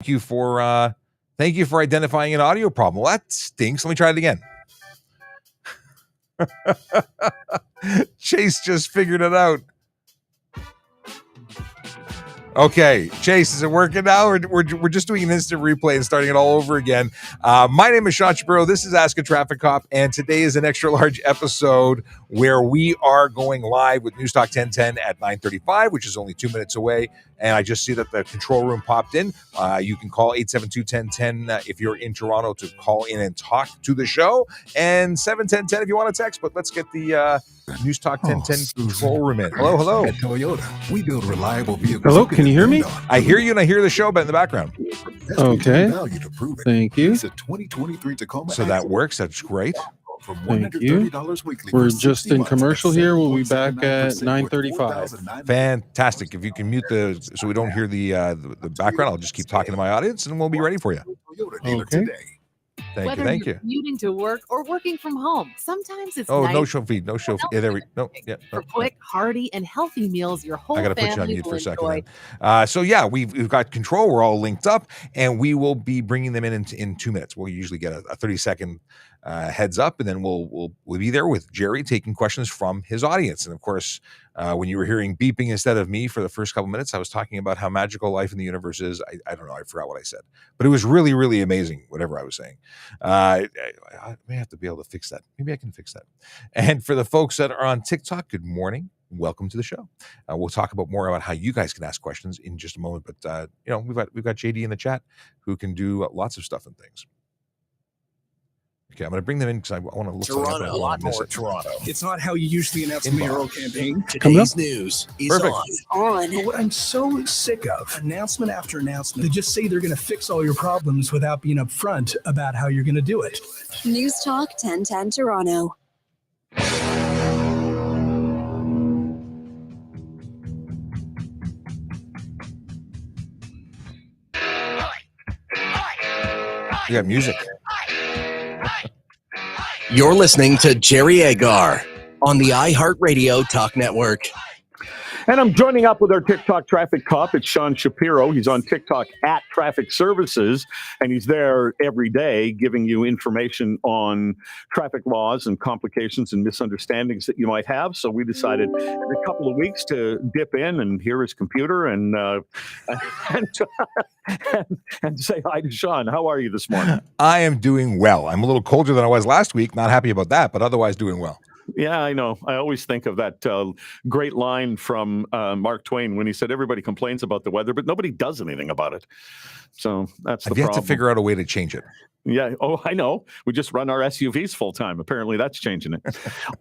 Thank you for identifying an audio problem. Well, that stinks. Let me try it again. Chase just figured it out. Okay, Chase, is it working now? We're just doing an instant replay and starting it all over again. My name is Sean Shapiro. This is Ask a Traffic Cop, and today is an extra large episode where we are going live with News Talk 1010 at 9:35, which is only 2 minutes away. And I just see that the control room popped in. You can call 872-1010 if you're in Toronto to call in and talk to the show, and 71010 if you want to text. But let's get the News Talk 1010 control room in. Hello. At Toyota, we build reliable vehicles. Hello, can you hear me? I hear you, and I hear the show in the background. Okay. Thank you. It's a 2023 Tacoma. So that works. That's great. Thank you. We're just in commercial here. We'll be back at 9:35. Fantastic. If you can mute so we don't hear the background, I'll just keep talking to my audience, and we'll be ready for you. Okay. Thank Whether you. you're commuting to work or working from home, sometimes it's Oh, nice no show feed. Yeah, there we go. Yeah. for quick, hearty, and healthy meals your whole I got to family put you on mute will for a second. enjoy. Then. So yeah, we've got control. We're all linked up, and we will be bringing them in 2 minutes. We'll usually get a 30-second heads up, and then we'll be there with Jerry taking questions from his audience. And of course, when you were hearing beeping instead of me for the first couple minutes, I was talking about how magical life in the universe is. I don't know. I forgot what I said, but it was really, really amazing, whatever I was saying. I may have to be able to fix that. Maybe I can fix that. And for the folks that are on TikTok, good morning. Welcome to the show. We'll talk about more about how you guys can ask questions in just a moment. But we've got JD in the chat who can do lots of stuff and things. Okay, I'm going to bring them in because I want to look Toronto, up. a lot more Toronto. It's not how you usually announce a mayoral campaign. Today's news is Perfect. on. But what I'm so sick of, announcement after announcement, they just say they're going to fix all your problems without being upfront about how you're going to do it. News Talk 1010 Toronto. You got music. You're listening to Jerry Agar on the iHeartRadio Talk Network. And I'm joining up with our TikTok traffic cop. It's Sean Shapiro. He's on TikTok at Traffic Services, and he's there every day giving you information on traffic laws and complications and misunderstandings that you might have. So we decided every couple of weeks to dip in and hear his computer and say hi to Sean. How are you this morning? I am doing well. I'm a little colder than I was last week. Not happy about that, but otherwise doing well. Yeah, I know. I always think of that great line from Mark Twain when he said, everybody complains about the weather, but nobody does anything about it. So that's the problem. I've yet to figure out a way to change it. Yeah. Oh, I know. We just run our SUVs full time. Apparently that's changing it.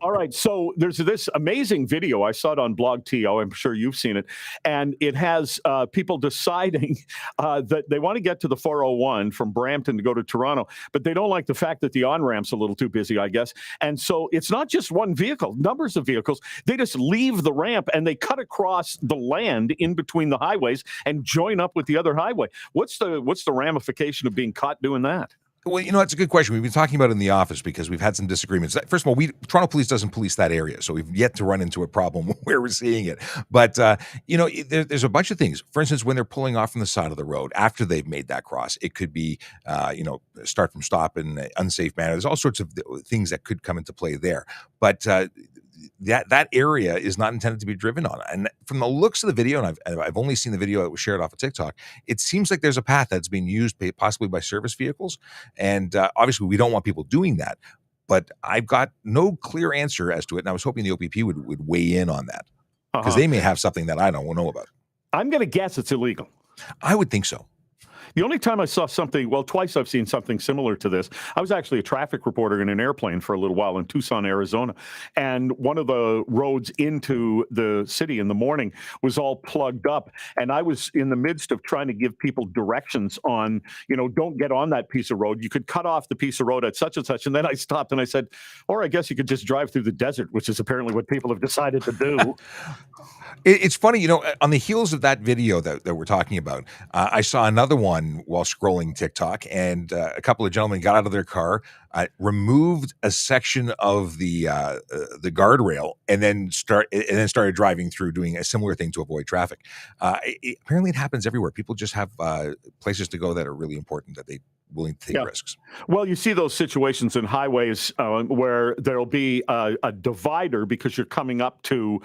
All right. So there's this amazing video. I saw it on Blog TO. I'm sure you've seen it. And it has people deciding that they want to get to the 401 from Brampton to go to Toronto, but they don't like the fact that the on-ramp's a little too busy, I guess. And so it's not just one vehicle, numbers of vehicles. They just leave the ramp and they cut across the land in between the highways and join up with the other highway. What's the ramification of being caught doing that? Well, that's a good question. We've been talking about it in the office because we've had some disagreements. First of all, Toronto Police doesn't police that area, so we've yet to run into a problem where we're seeing it. But, there's a bunch of things. For instance, when they're pulling off from the side of the road after they've made that cross, it could be, start from stop in an unsafe manner. There's all sorts of things that could come into play there. But that area is not intended to be driven on. And from the looks of the video, and I've only seen the video that was shared off of TikTok, it seems like there's a path that's being used possibly by service vehicles. And obviously we don't want people doing that, but I've got no clear answer as to it. And I was hoping the OPP would weigh in on that because they may have something that I don't know about. I'm going to guess it's illegal. I would think so. The only time I saw something, well, twice I've seen something similar to this. I was actually a traffic reporter in an airplane for a little while in Tucson, Arizona. And one of the roads into the city in the morning was all plugged up. And I was in the midst of trying to give people directions on, don't get on that piece of road. You could cut off the piece of road at such and such. And then I stopped and I said, or I guess you could just drive through the desert, which is apparently what people have decided to do. It's funny, on the heels of that video that we're talking about, I saw another one while scrolling TikTok, and a couple of gentlemen got out of their car, removed a section of the guardrail, and then started driving through, doing a similar thing to avoid traffic. Apparently, it happens everywhere. People just have places to go that are really important that they willing to take risks. Well, you see those situations in highways where there'll be a divider because you're coming up to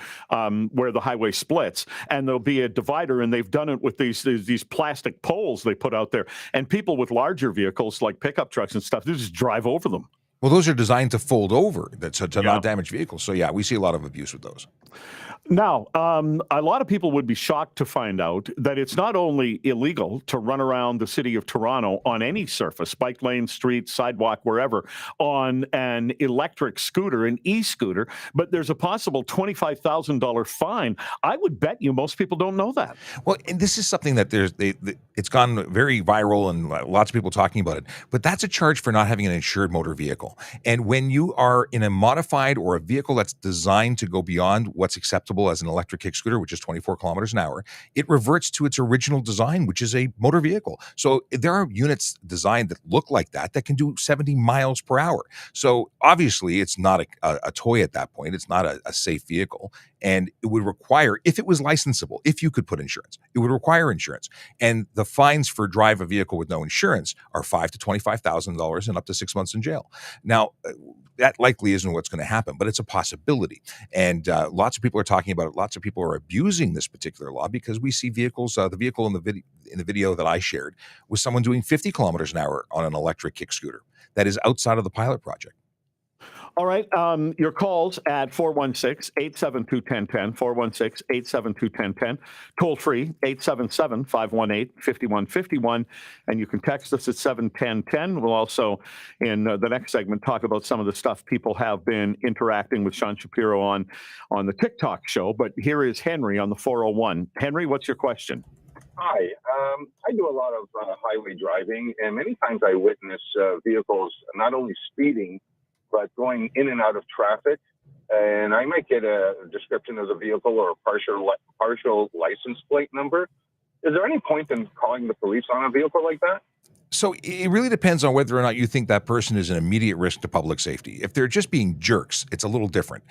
where the highway splits, and there'll be a divider, and they've done it with these plastic poles they put out there, and people with larger vehicles like pickup trucks and stuff, they just drive over them. Well, those are designed to fold over, to not damage vehicles. So yeah, we see a lot of abuse with those. Now, a lot of people would be shocked to find out that it's not only illegal to run around the city of Toronto on any surface, bike lane, street, sidewalk, wherever, on an electric scooter, an e-scooter, but there's a possible $25,000 fine. I would bet you most people don't know that. Well, and this is something that it's gone very viral and lots of people talking about it, but that's a charge for not having an insured motor vehicle. And when you are in a modified or a vehicle that's designed to go beyond what's acceptable as an electric kick scooter, which is 24 kilometers an hour, it reverts to its original design, which is a motor vehicle. So there are units designed that look like that can do 70 miles per hour. So obviously it's not a toy at that point. It's not a safe vehicle. And it would require, if it was licensable, if you could put insurance, it would require insurance. And the fines for drive a vehicle with no insurance are $5,000 to $25,000 and up to 6 months in jail. Now, that likely isn't what's going to happen, but it's a possibility. And lots of people are talking about it. Lots of people are abusing this particular law because we see vehicles. The vehicle in the video that I shared was someone doing 50 kilometers an hour on an electric kick scooter. That is outside of the pilot project. All right. Your calls at 416-872-1010, 416-872-1010, toll free, 877-518-5151. And you can text us at 71010. We'll also, in the next segment, talk about some of the stuff people have been interacting with Sean Shapiro on the TikTok show. But here is Henry on the 401. Henry, what's your question? Hi. I do a lot of highway driving, and many times I witness vehicles not only speeding, but going in and out of traffic. And I might get a description of the vehicle or a partial license plate number. Is there any point in calling the police on a vehicle like that? So it really depends on whether or not you think that person is an immediate risk to public safety. If they're just being jerks, it's a little different.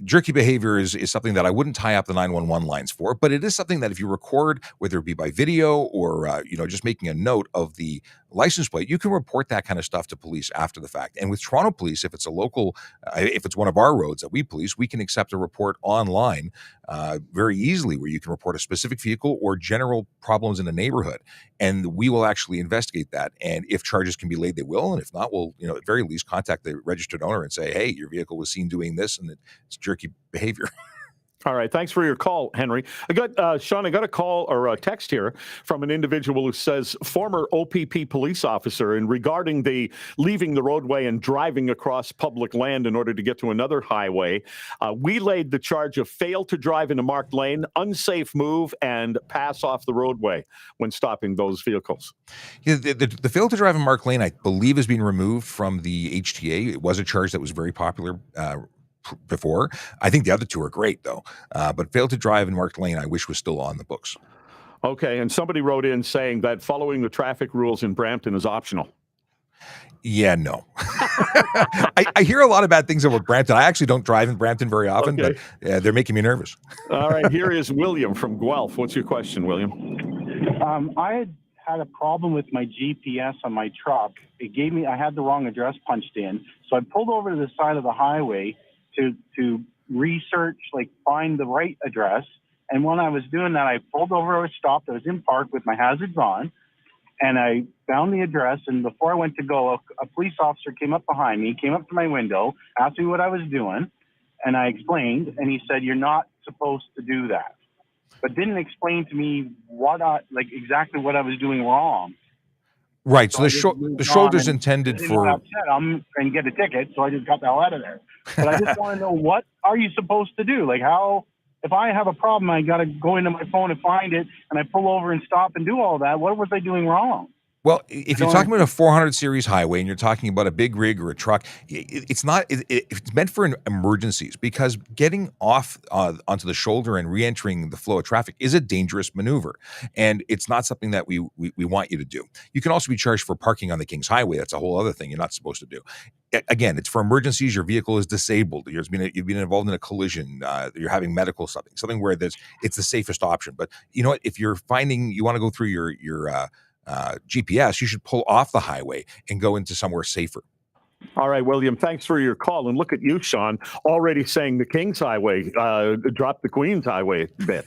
Jerky behavior is something that I wouldn't tie up the 911 lines for, but it is something that if you record, whether it be by video or just making a note of the license plate, you can report that kind of stuff to police after the fact. And with Toronto Police, if it's a local, if it's one of our roads that we police, we can accept a report online very easily, where you can report a specific vehicle or general problems in the neighborhood, and we will actually investigate that. And if charges can be laid, they will. And if not, we'll, at very least contact the registered owner and say, hey, your vehicle was seen doing this and it's jerky behavior. All right. Thanks for your call, Henry. Sean, I got a call or a text here from an individual who says, former OPP police officer, and regarding the leaving the roadway and driving across public land in order to get to another highway, we laid the charge of fail to drive in a marked lane, unsafe move, and pass off the roadway when stopping those vehicles. Yeah, the fail to drive in marked lane, I believe, is being removed from the HTA. It was a charge that was very popular before. I think the other two are great, though. But fail to drive in marked lane, I wish was still on the books. Okay, and somebody wrote in saying that following the traffic rules in Brampton is optional. Yeah, no. I hear a lot of bad things about Brampton. I actually don't drive in Brampton very often, but they're making me nervous. All right, here is William from Guelph. What's your question, William? I had a problem with my GPS on my truck. I had the wrong address punched in, so I pulled over to the side of the highway to research, find the right address. And when I was doing that, I pulled over, I stopped, I was in park with my hazards on, and I found the address. And before I went to go, a police officer came up behind me, came up to my window, asked me what I was doing, and I explained, and he said, "You're not supposed to do that," but didn't explain to me exactly what I was doing wrong. Right. So the shoulder's intended for. I'm and get a ticket, so I just got the hell out of there. But I just want to know, what are you supposed to do? How, if I have a problem, I got to go into my phone and find it, and I pull over and stop and do all that. What was I doing wrong? Well, if you're talking about a 400 series highway and you're talking about a big rig or a truck, it's not. It's meant for emergencies, because getting off onto the shoulder and re-entering the flow of traffic is a dangerous maneuver, and it's not something that we want you to do. You can also be charged for parking on the King's Highway. That's a whole other thing you're not supposed to do. Again, it's for emergencies. Your vehicle is disabled. You've been involved in a collision. You're having medical something where it's the safest option. But you know what? If you're finding you want to go through your GPS, you should pull off the highway and go into somewhere safer. All right, William, thanks for your call. And look at you, Sean, already saying the King's Highway, drop the Queen's Highway bit.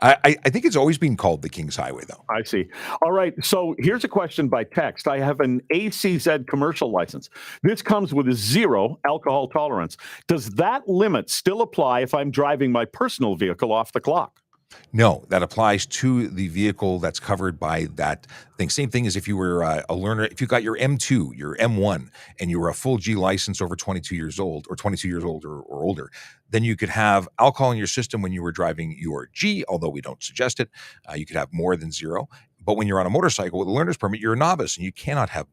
I think it's always been called the King's Highway, though. I see. All right, so here's a question by text. I have an ACZ commercial license. This comes with a 0 alcohol tolerance. Does that limit still apply if I'm driving my personal vehicle off the clock? No, that applies to the vehicle that's covered by that thing. Same thing as if you were a learner. If you got your M2, your M1, and you were a full G license over 22 years old or older, then you could have alcohol in your system when you were driving your G, although we don't suggest it. You could have more than 0. But when you're on a motorcycle with a learner's permit, you're a novice and you cannot have,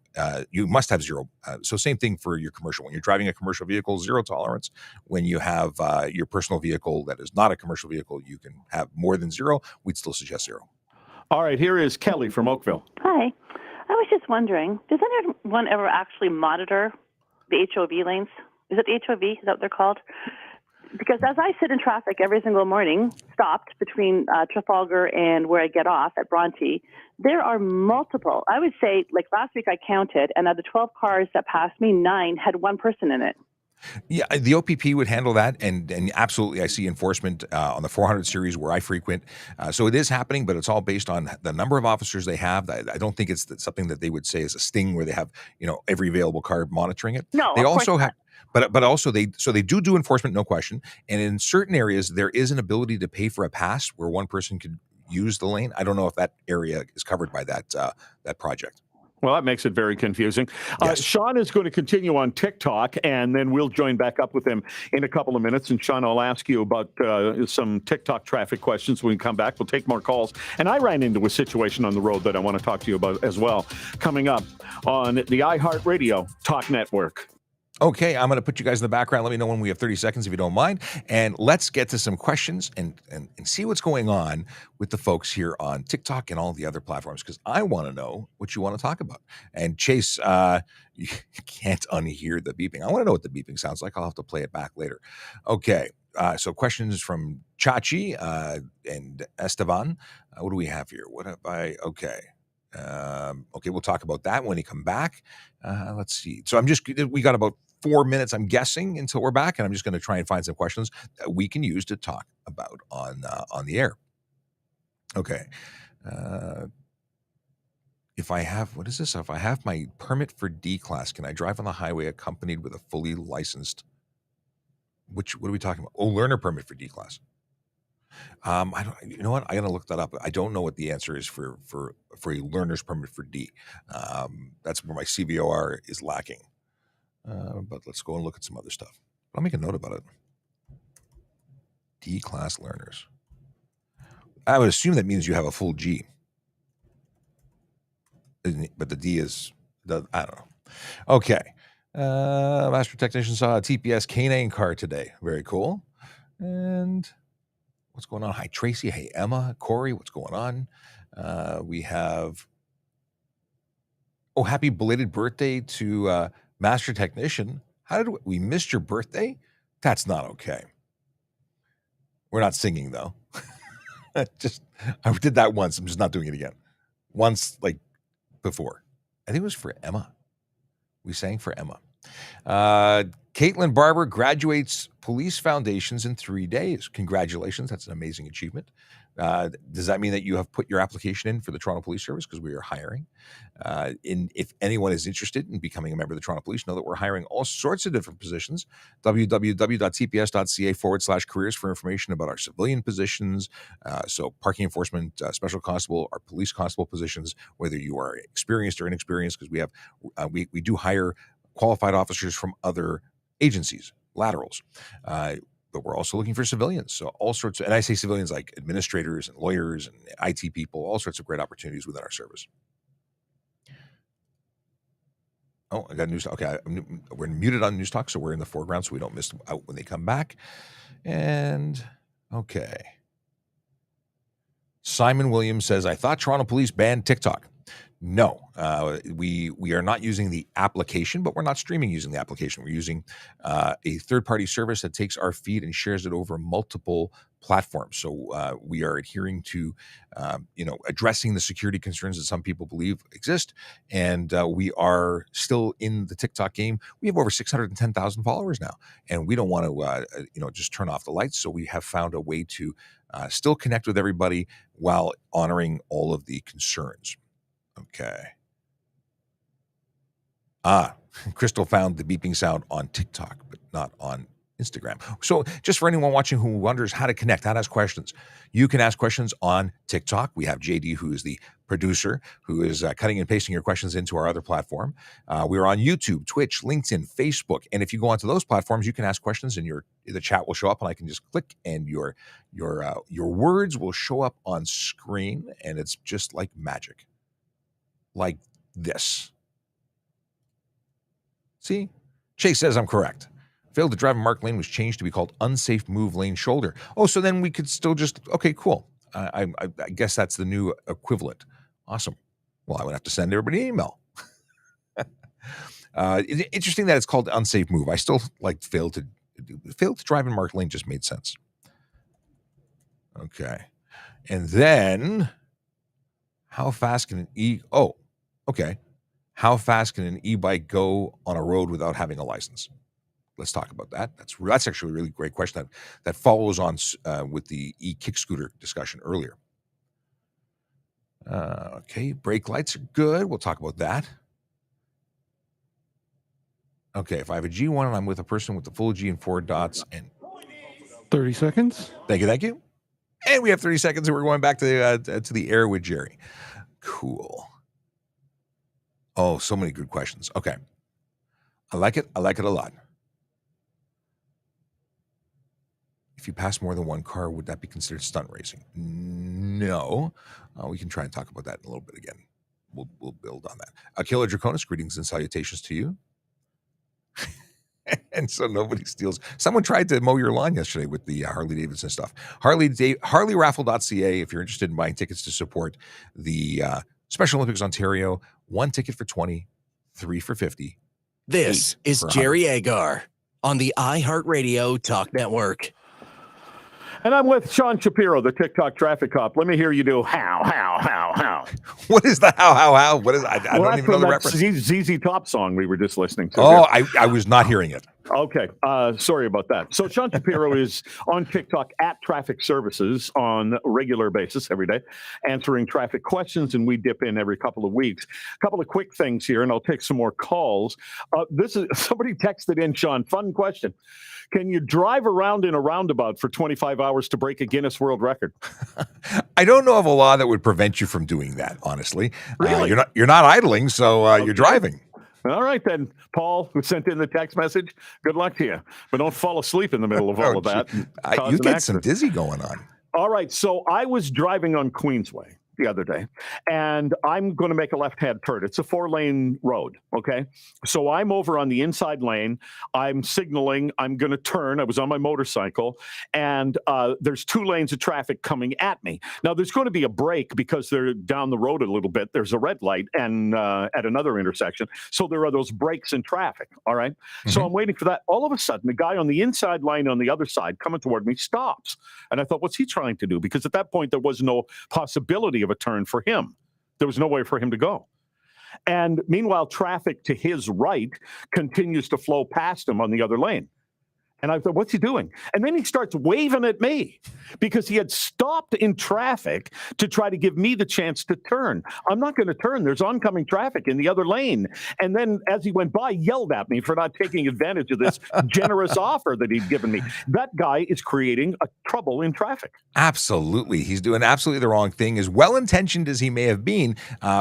you must have 0. So same thing for your commercial. When you're driving a commercial vehicle, 0 tolerance. When you have your personal vehicle that is not a commercial vehicle, you can have more than 0. We'd still suggest 0. All right, here is Kelly from Oakville. Hi. I was just wondering, does anyone ever actually monitor the HOV lanes? Is it HOV? Is that what they're called? Because as I sit in traffic every single morning, stopped between Trafalgar and where I get off at Bronte, there are multiple. I would say, like last week I counted, and of the 12 cars that passed me, 9 had one person in it. Yeah, the OPP would handle that, and absolutely, I see enforcement on the 400 series where I frequent. So it is happening, but it's all based on the number of officers they have. I don't think it's something that they would say is a sting where they have every available car monitoring it. No, they of also course have. not. But also they do enforcement, no question. And in certain areas, there is an ability to pay for a pass where one person could use the lane. I don't know if that area is covered by that project. Well, that makes it very confusing. Yes. Sean is going to continue on TikTok, and then we'll join back up with him in a couple of minutes. And Sean, I'll ask you about some TikTok traffic questions when we come back. We'll take more calls. And I ran into a situation on the road that I want to talk to you about as well, coming up on the iHeartRadio Talk Network. Okay, I'm going to put you guys in the background. Let me know when we have 30 seconds if you don't mind. And let's get to some questions and see what's going on with the folks here on TikTok and all the other platforms, because I want to know what you want to talk about. And Chase, you can't unhear the beeping. I want to know what the beeping sounds like. I'll have to play it back later. Okay, so questions from Chachi and Esteban. What do we have here? Okay. Okay, we'll talk about that when we come back. Let's see. So we got about 4 minutes, I'm guessing, until we're back, and I'm just going to try and find some questions that we can use to talk about on the air. Okay. If I have, what is this? If I have my permit for D class, can I drive on the highway accompanied with a fully licensed? What are we talking about? Oh, learner permit for D class. I don't. You know what? I gotta look that up. I don't know what the answer is for a learner's permit for D. That's where my CVOR is lacking. But let's go and look at some other stuff. I'll make a note about it. D class learners. I would assume that means you have a full G. But the D is I don't know. Okay. Master technician saw a TPS K9 car today. Very cool. And what's going on? Hi, Tracy. Hey, Emma. Corey, what's going on? We have, happy belated birthday to Master Technician. How did we missed your birthday? That's not okay. We're not singing, though. I did that once. I'm just not doing it again. Once, like before. I think it was for Emma. We sang for Emma. Caitlin Barber graduates Police Foundations in 3 days. Congratulations. That's an amazing achievement. Does that mean that you have put your application in for the Toronto Police Service? Because we are hiring. If anyone is interested in becoming a member of the Toronto Police, know that we're hiring all sorts of different positions. www.tps.ca/careers for information about our civilian positions. So parking enforcement, special constable, our police constable positions, whether you are experienced or inexperienced, because we have we do hire qualified officers from other agencies, laterals. But we're also looking for civilians. So all sorts of, and I say civilians like administrators and lawyers and IT people, all sorts of great opportunities within our service. Oh, I got news. Okay, we're muted on News Talk, so we're in the foreground, so we don't miss out when they come back. And okay, Simon Williams says, "I thought Toronto Police banned TikTok." No, we are not using the application, but we're not streaming using the application. We're using a third-party service that takes our feed and shares it over multiple platforms. So we are adhering to, addressing the security concerns that some people believe exist, and we are still in the TikTok game. We have over 610,000 followers now, and we don't want to, just turn off the lights. So we have found a way to still connect with everybody while honoring all of the concerns. Okay. Crystal found the beeping sound on TikTok, but not on Instagram. So just for anyone watching who wonders how to connect, how to ask questions, you can ask questions on TikTok. We have JD, who is the producer, who is cutting and pasting your questions into our other platform. We're on YouTube, Twitch, LinkedIn, Facebook. And if you go onto those platforms, you can ask questions and the chat will show up, and I can just click and your words will show up on screen, and it's just like magic. Like this. See? Chase says I'm correct. Failed to drive in Mark Lane was changed to be called unsafe move lane shoulder. Oh, so then we could still just, okay, cool. I guess that's the new equivalent. Awesome. Well, I would have to send everybody an email. Interesting that it's called unsafe move. I still failed to drive in Mark Lane just made sense. Okay. And then how fast can how fast can an e-bike go on a road without having a license? Let's talk about that. That's actually a really great question that follows on with the e-kick scooter discussion earlier. Okay, brake lights are good. We'll talk about that. Okay, if I have a G1 and I'm with a person with the full G and 4 dots and 30 seconds. Thank you. And we have 30 seconds and we're going back to the air with Jerry. Cool. Oh, so many good questions. Okay. I like it a lot. If you pass more than one car, would that be considered stunt racing? No. We can try and talk about that in a little bit again. We'll build on that. Killer Draconis, greetings and salutations to you. And so nobody steals. Someone tried to mow your lawn yesterday with the Harley Davidson stuff. HarleyRaffle.ca if you're interested in buying tickets to support the Special Olympics Ontario. 1 ticket for 20, 3 for 50. This is Jerry Agar on the iHeartRadio Talk Network. And I'm with Sean Shapiro, the TikTok traffic cop. Let me hear you do how. What is the how? What is I don't even know the reference. ZZ Top song we were just listening to. Oh, I was not hearing it. Okay. Sorry about that. So Sean Shapiro is on TikTok at Traffic Services on a regular basis every day, answering traffic questions, and we dip in every couple of weeks. A couple of quick things here, and I'll take some more calls. This is somebody texted in, Sean, fun question. Can you drive around in a roundabout for 25 hours to break a Guinness World Record? I don't know of a law that would prevent you from doing that, honestly. Really? You're not idling, so Okay. you're driving. All right, then, Paul, who sent in the text message, good luck to you. But don't fall asleep in the middle of all of that. You get some dizzy going on. All right, so I was driving on Queensway the other day, and I'm going to make a left-hand turn. It's a 4-lane road, okay? So I'm over on the inside lane. I'm signaling. I'm going to turn. I was on my motorcycle, and there's 2 lanes of traffic coming at me. Now, there's going to be a break because they're down the road a little bit. There's a red light and at another intersection. So there are those breaks in traffic, all right? Mm-hmm. So I'm waiting for that. All of a sudden, the guy on the inside lane on the other side coming toward me stops. And I thought, what's he trying to do? Because at that point, there was no possibility of a turn for him. There was no way for him to go. And meanwhile, traffic to his right continues to flow past him on the other lane. And I thought, what's he doing? And then he starts waving at me because he had stopped in traffic to try to give me the chance to turn. I'm not going to turn. There's oncoming traffic in the other lane. And then as he went by, yelled at me for not taking advantage of this generous offer that he'd given me. That guy is creating a trouble in traffic. Absolutely. He's doing absolutely the wrong thing. As well-intentioned as he may have been,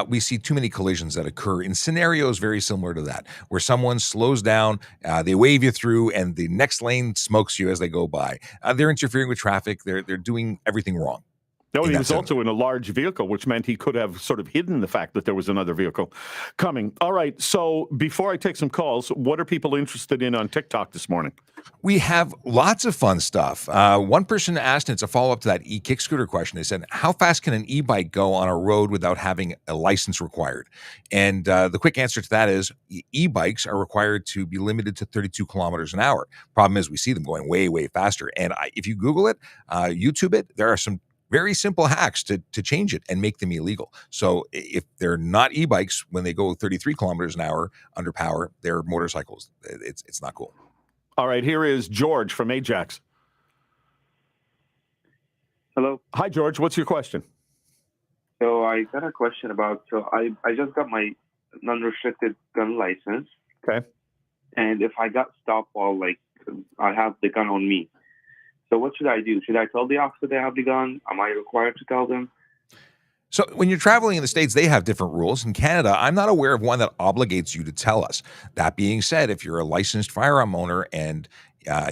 we see too many collisions that occur in scenarios very similar to that, where someone slows down, they wave you through, and the next lane smokes you as they go by. They're interfering with traffic. They're doing everything wrong. No, he was also in a large vehicle, which meant he could have sort of hidden the fact that there was another vehicle coming. All right. So before I take some calls, what are people interested in on TikTok this morning? We have lots of fun stuff. One person asked, and it's a follow-up to that e-kick scooter question. They said, how fast can an e-bike go on a road without having a license required? And the quick answer to that is e-bikes are required to be limited to 32 kilometers an hour. Problem is we see them going way, way faster. And if you Google it, YouTube it, there are some very simple hacks to change it and make them illegal. So if they're not e-bikes, when they go 33 kilometers an hour under power, they're motorcycles. It's not cool. All right, here is George from Ajax. Hello. Hi, George. What's your question? So I got a question about, I just got my non-restricted gun license. Okay. And if I got stopped while, I have the gun on me. So what should I do? Should I tell the officer they have the gun? Am I required to tell them? So when you're traveling in the States, they have different rules. In Canada, I'm not aware of one that obligates you to tell us. That being said, if you're a licensed firearm owner and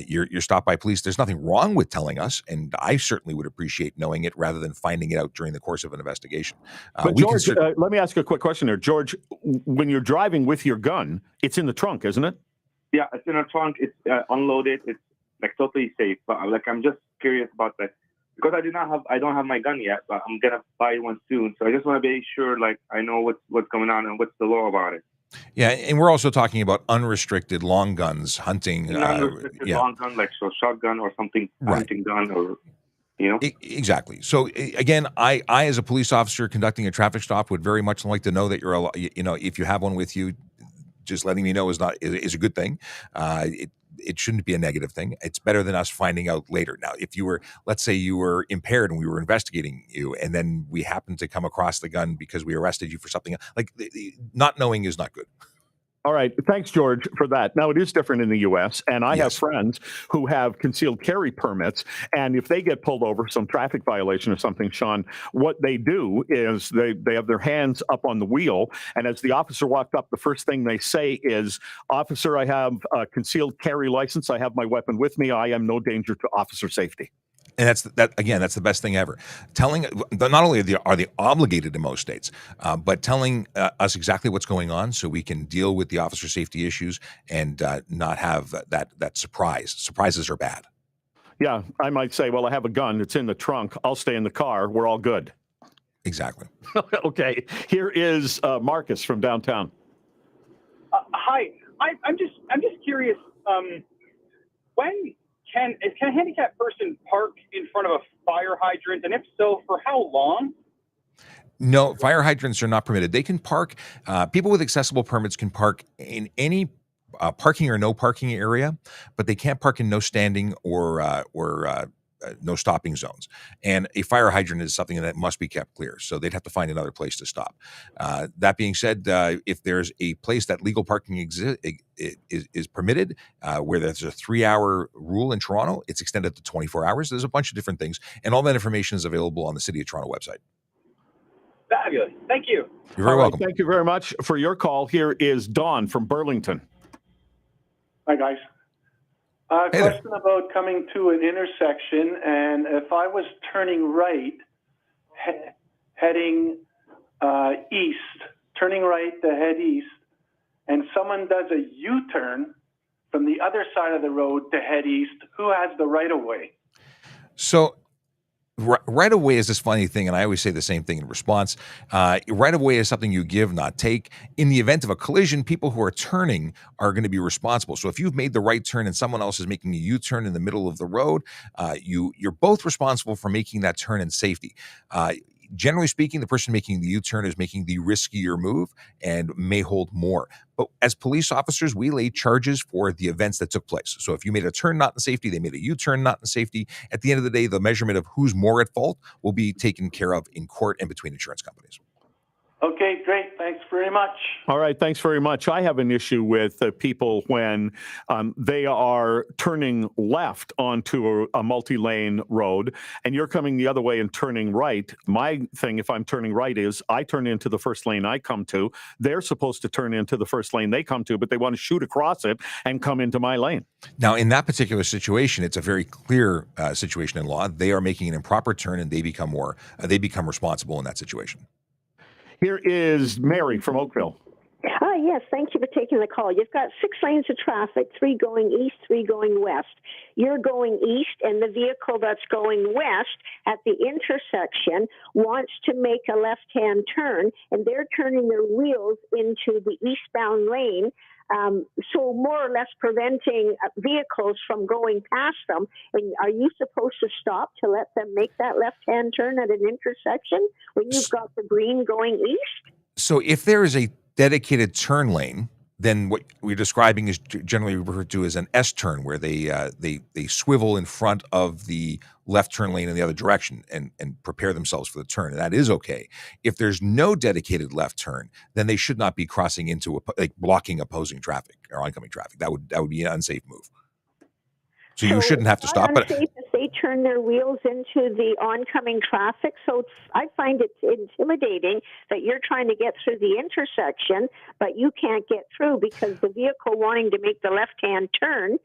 you're stopped by police, there's nothing wrong with telling us, and I certainly would appreciate knowing it rather than finding it out during the course of an investigation. But George, let me ask you a quick question there. George, when you're driving with your gun, it's in the trunk, isn't it? Yeah, it's in a trunk. It's unloaded. It's totally safe. But I'm just curious about that. Because I don't have my gun yet, but I'm gonna buy one soon. So I just want to be sure, I know what's going on and what's the law about it. Yeah, and we're also talking about unrestricted long guns, hunting. Unrestricted long gun, shotgun or something, hunting gun, or Exactly. So again, I as a police officer conducting a traffic stop would very much like to know that you're, if you have one with you, just letting me know is a good thing. It shouldn't be a negative thing. It's better than us finding out later. Now, if let's say you were impaired and we were investigating you, and then we happened to come across the gun because we arrested you for something, not knowing is not good. All right. Thanks, George, for that. Now, it is different in the U.S., and I have friends who have concealed carry permits, and if they get pulled over, some traffic violation or something, Sean, what they do is they have their hands up on the wheel, and as the officer walked up, the first thing they say is, "Officer, I have a concealed carry license. I have my weapon with me. I am no danger to officer safety." And that's the best thing ever. Telling, not only are they obligated in most states, but telling us exactly what's going on so we can deal with the officer safety issues and not have that surprise. Surprises are bad. Yeah, I might say, well, I have a gun. It's in the trunk. I'll stay in the car. We're all good. Exactly. Okay. Here is Marcus from downtown. Hi. I'm just curious. When can a handicapped person park in front of a fire hydrant, and if so, for how long? No, fire hydrants are not permitted. They can park. People with accessible permits can park in any parking or no parking area, but they can't park in no standing or no stopping zones. And a fire hydrant is something that must be kept clear. So they'd have to find another place to stop. That being said, if there's a place that legal parking is permitted, where there's a 3-hour rule in Toronto, it's extended to 24 hours. There's a bunch of different things. And all that information is available on the City of Toronto website. Fabulous. Thank you. You're very welcome. Thank you very much for your call. Here is Dawn from Burlington. Hi, guys. Question about coming to an intersection, and if I was turning right, heading east, turning right to head east, and someone does a U-turn from the other side of the road to head east, who has the right-of-way? So right away is this funny thing, and I always say the same thing in response. Right away is something you give, not take. In the event of a collision, people who are turning are going to be responsible. So if you've made the right turn and someone else is making a U-turn in the middle of the road, you're both responsible for making that turn in safety. Generally speaking, the person making the U-turn is making the riskier move and may hold more. But as police officers, we lay charges for the events that took place. So if you made a turn not in safety, they made a U-turn not in safety, at the end of the day, the measurement of who's more at fault will be taken care of in court and between insurance companies. Okay, great. Thanks very much. All right, thanks very much. I have an issue with people when they are turning left onto a multi-lane road, and you're coming the other way and turning right. My thing, if I'm turning right, is I turn into the first lane I come to. They're supposed to turn into the first lane they come to, but they want to shoot across it and come into my lane. Now, in that particular situation, it's a very clear situation in law. They are making an improper turn, and they become responsible in that situation. Here is Mary from Oakville. Yes, thank you for taking the call. You've got 6 lanes of traffic, 3 going east, 3 going west. You're going east, and the vehicle that's going west at the intersection wants to make a left-hand turn, and they're turning their wheels into the eastbound lane, so more or less preventing vehicles from going past them. And are you supposed to stop to let them make that left-hand turn at an intersection when you've got the green going east? So if there is a dedicated turn lane, then what we're describing is generally referred to as an S turn, where they swivel in front of the left turn lane in the other direction and prepare themselves for the turn, and that is okay. If there's no dedicated left turn, then they should not be crossing into blocking opposing traffic or oncoming traffic. That would be an unsafe move. So you shouldn't have to stop. But if they turn their wheels into the oncoming traffic, so I find it intimidating that you're trying to get through the intersection, but you can't get through because the vehicle wanting to make the left-hand turn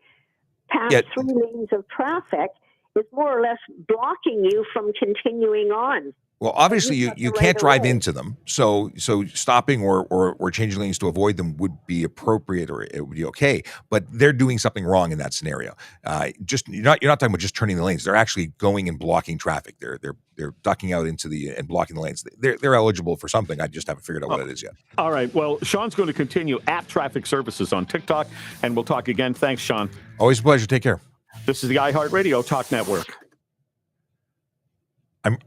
past 3 lanes of traffic is more or less blocking you from continuing on. Well, obviously you can't drive into them, so stopping or changing lanes to avoid them would be appropriate, or it would be okay. But they're doing something wrong in that scenario. You're not talking about just turning the lanes. They're actually going and blocking traffic. They're ducking out into and blocking the lanes. They're eligible for something. I just haven't figured out what it is yet. All right. Well, Sean's going to continue at Traffic Services on TikTok, and we'll talk again. Thanks, Sean. Always a pleasure. Take care. This is the iHeartRadio Talk Network.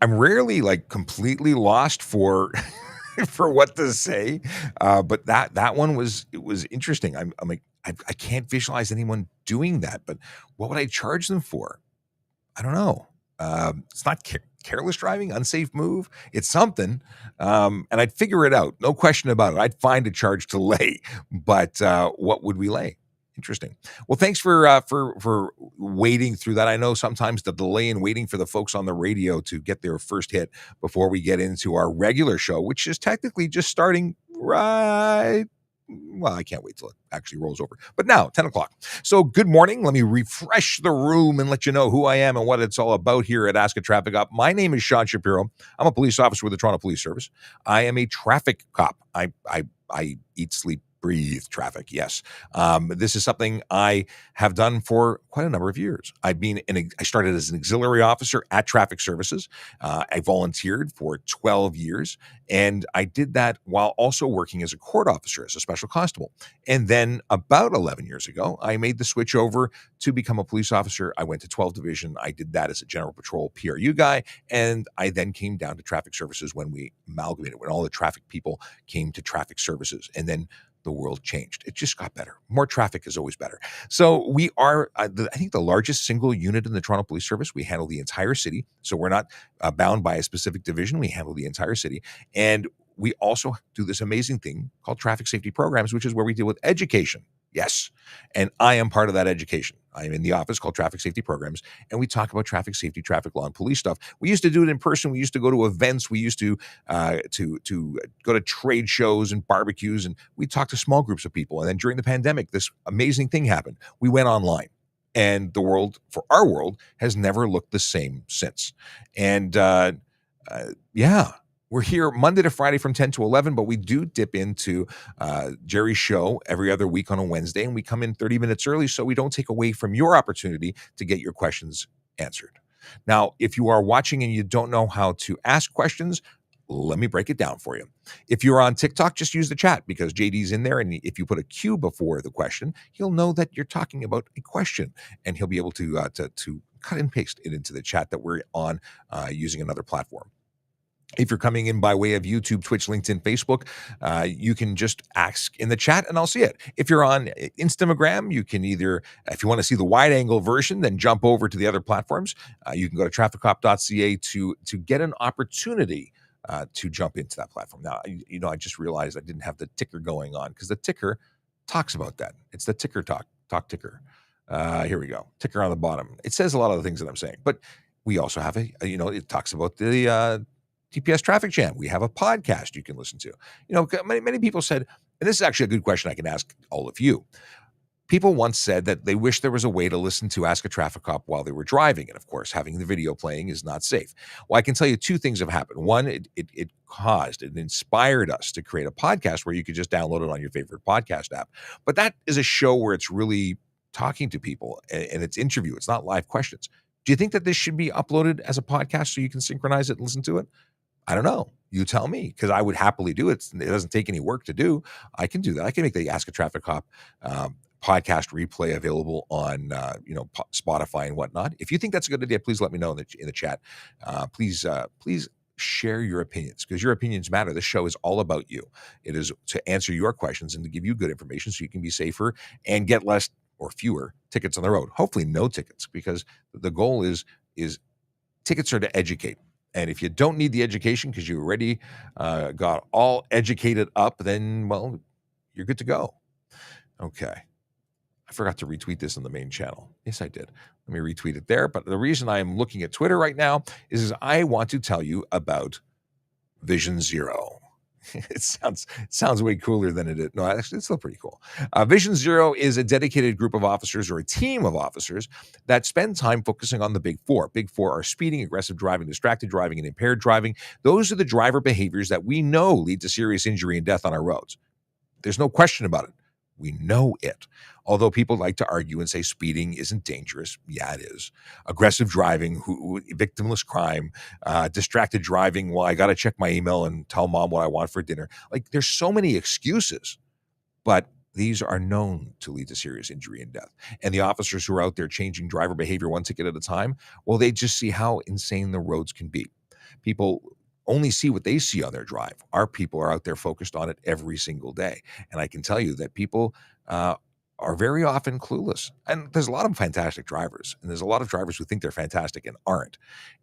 I'm rarely completely lost for what to say, but that one was interesting. I'm like I can't visualize anyone doing that, but what would I charge them for? I don't know. It's not careless driving, unsafe move. It's something, and I'd figure it out. No question about it. I'd find a charge to lay, but what would we lay? Interesting. Well, thanks for waiting through that. I know sometimes the delay in waiting for the folks on the radio to get their first hit before we get into our regular show, which is technically just starting right. Well, I can't wait till it actually rolls over. But now, 10 o'clock. So good morning. Let me refresh the room and let you know who I am and what it's all about here at Ask a Traffic Cop. My name is Sean Shapiro. I'm a police officer with the Toronto Police Service. I am a traffic cop. I eat, sleep, breathe traffic. Yes. This is something I have done for quite a number of years. I started as an auxiliary officer at Traffic Services. I volunteered for 12 years, and I did that while also working as a court officer, as a special constable. And then about 11 years ago, I made the switch over to become a police officer. I went to 12th Division. I did that as a general patrol PRU guy. And I then came down to Traffic Services when we amalgamated, when all the traffic people came to Traffic Services. And then the world changed. It just got better. More traffic is always better. So we are, I think, the largest single unit in the Toronto Police Service. We handle the entire city. So we're not bound by a specific division. We handle the entire city. And we also do this amazing thing called traffic safety programs, which is where we deal with education. Yes. And I am part of that education. I am in the office called Traffic Safety Programs, and we talk about traffic safety, traffic law, and police stuff. We used to do it in person. We used to go to events. We used to go to trade shows and barbecues, and we talked to small groups of people. And then during the pandemic, this amazing thing happened. We went online, and the world, for our world, has never looked the same since. And we're here Monday to Friday from 10 to 11, but we do dip into Jerry's show every other week on a Wednesday, and we come in 30 minutes early so we don't take away from your opportunity to get your questions answered. Now, if you are watching and you don't know how to ask questions, let me break it down for you. If you're on TikTok, just use the chat because JD's in there, and if you put a Q before the question, he'll know that you're talking about a question, and he'll be able to cut and paste it into the chat that we're on using another platform. If you're coming in by way of YouTube, Twitch, LinkedIn, Facebook, you can just ask in the chat and I'll see it. If you're on Instagram, you can either, if you want to see the wide angle version, then jump over to the other platforms. You can go to trafficcop.ca to get an opportunity to jump into that platform. Now, I just realized I didn't have the ticker going on because the ticker talks about that. It's the ticker talk ticker. Here we go. Ticker on the bottom. It says a lot of the things that I'm saying, but we also have it talks about the TPS traffic jam. We have a podcast you can listen to. Many people said, and this is actually a good question I can ask all of you. People once said that they wish there was a way to listen to Ask a Traffic Cop while they were driving. And of course, having the video playing is not safe. Well, I can tell you two things have happened. One, it inspired us to create a podcast where you could just download it on your favorite podcast app. But that is a show where it's really talking to people and it's interview. It's not live questions. Do you think that this should be uploaded as a podcast so you can synchronize it and listen to it? I don't know. You tell me, because I would happily do it. It doesn't take any work to do. I can do that. I can make the Ask a Traffic Cop podcast replay available on Spotify and whatnot. If you think that's a good idea, please let me know in the chat. Please share your opinions, because your opinions matter. This show is all about you. It is to answer your questions and to give you good information so you can be safer and get less or fewer tickets on the road. Hopefully no tickets, because the goal is tickets are to educate. And if you don't need the education because you already got all educated up, then, well, you're good to go. Okay. I forgot to retweet this on the main channel. Yes, I did. Let me retweet it there. But the reason I am looking at Twitter right now is I want to tell you about Vision Zero. It sounds way cooler than it is. No, actually, it's still pretty cool. Vision Zero is a dedicated group of officers, or a team of officers, that spend time focusing on the big four. Big four are speeding, aggressive driving, distracted driving, and impaired driving. Those are the driver behaviors that we know lead to serious injury and death on our roads. There's no question about it. We know it. Although people like to argue and say speeding isn't dangerous. Yeah, it is. Aggressive driving, victimless crime, distracted driving. Well, I got to check my email and tell mom what I want for dinner. Like, there's so many excuses, but these are known to lead to serious injury and death. And the officers who are out there changing driver behavior one ticket at a time, well, they just see how insane the roads can be. People only see what they see on their drive. Our people are out there focused on it every single day. And I can tell you that people are very often clueless. And there's a lot of fantastic drivers. And there's a lot of drivers who think they're fantastic and aren't.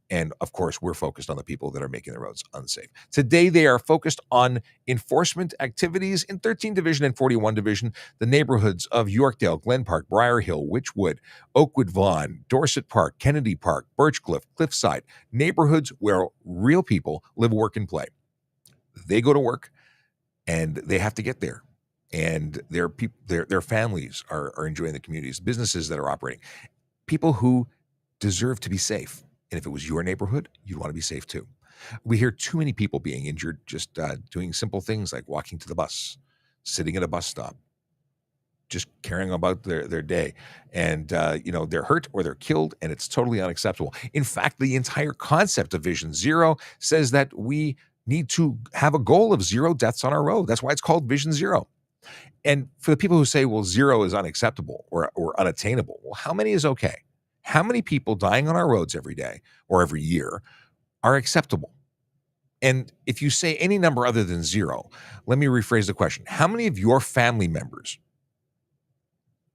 And of course, we're focused on the people that are making the roads unsafe. Today, they are focused on enforcement activities in 13 Division and 41 Division, the neighborhoods of Yorkdale, Glen Park, Briar Hill, Wychwood, Oakwood Vaughan, Dorset Park, Kennedy Park, Birchcliff, Cliffside, neighborhoods where real people live, work, and play. They go to work and they have to get there. And their families are enjoying the communities, businesses that are operating, people who deserve to be safe. And if it was your neighborhood, you'd want to be safe too. We hear too many people being injured just doing simple things like walking to the bus, sitting at a bus stop, just caring about their day. And, they're hurt or they're killed, and it's totally unacceptable. In fact, the entire concept of Vision Zero says that we need to have a goal of 0 deaths on our road. That's why it's called Vision Zero. And for the people who say, well, 0 is unacceptable or unattainable, well, how many is okay? How many people dying on our roads every day or every year are acceptable? And if you say any number other than 0, let me rephrase the question. How many of your family members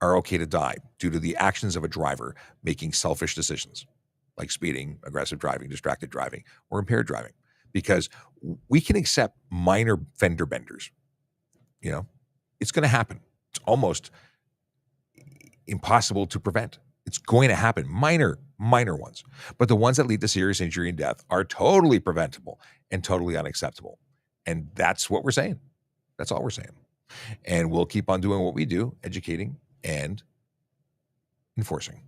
are okay to die due to the actions of a driver making selfish decisions like speeding, aggressive driving, distracted driving, or impaired driving? Because we can accept minor fender benders. It's going to happen. It's almost impossible to prevent. It's going to happen. Minor ones. But the ones that lead to serious injury and death are totally preventable and totally unacceptable. And that's what we're saying. That's all we're saying. And we'll keep on doing what we do, educating and enforcing.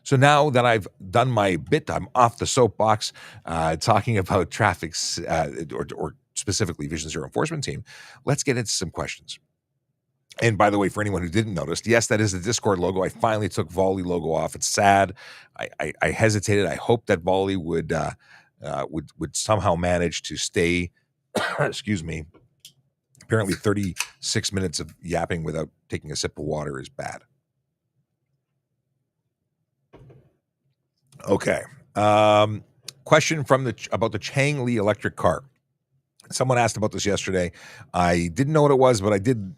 So now that I've done my bit, I'm off the soapbox talking about traffic or specifically Vision Zero enforcement team. Let's get into some questions. And by the way, for anyone who didn't notice, yes, that is the Discord logo. I finally took Volley logo off. It's sad. I hesitated. I hoped that Volley would somehow manage to stay. Excuse me. Apparently, 36 minutes of yapping without taking a sip of water is bad. Okay. Question about the Chang Li electric car. Someone asked about this yesterday. I didn't know what it was, but I do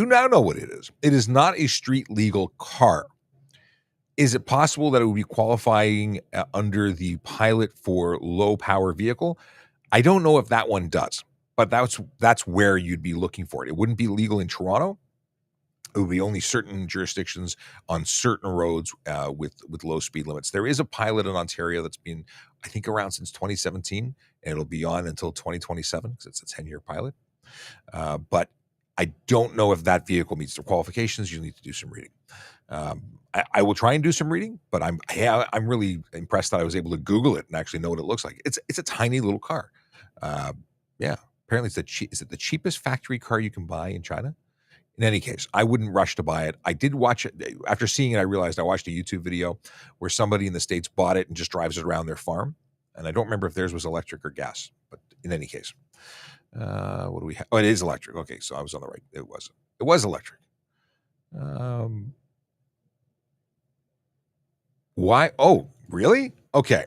now know what it is. It is not a street legal car. Is it possible that it would be qualifying under the pilot for low power vehicle? I don't know if that one does, but that's where you'd be looking for it. It wouldn't be legal in Toronto. It would be only certain jurisdictions on certain roads with low speed limits. There is a pilot in Ontario that's been, I think, around since 2017, and it'll be on until 2027 because it's a 10-year pilot. But I don't know if that vehicle meets the qualifications. You need to do some reading. I will try and do some reading, but I'm really impressed that I was able to Google it and actually know what it looks like. It's a tiny little car. Yeah, apparently is it the cheapest factory car you can buy in China? In any case, I wouldn't rush to buy it. I did watch it. After seeing it, I realized I watched a YouTube video where somebody in the States bought it and just drives it around their farm. And I don't remember if theirs was electric or gas, but in any case, what do we have? Oh, it is electric. Okay, so I was on the right. It was electric. Why? Oh, really? Okay.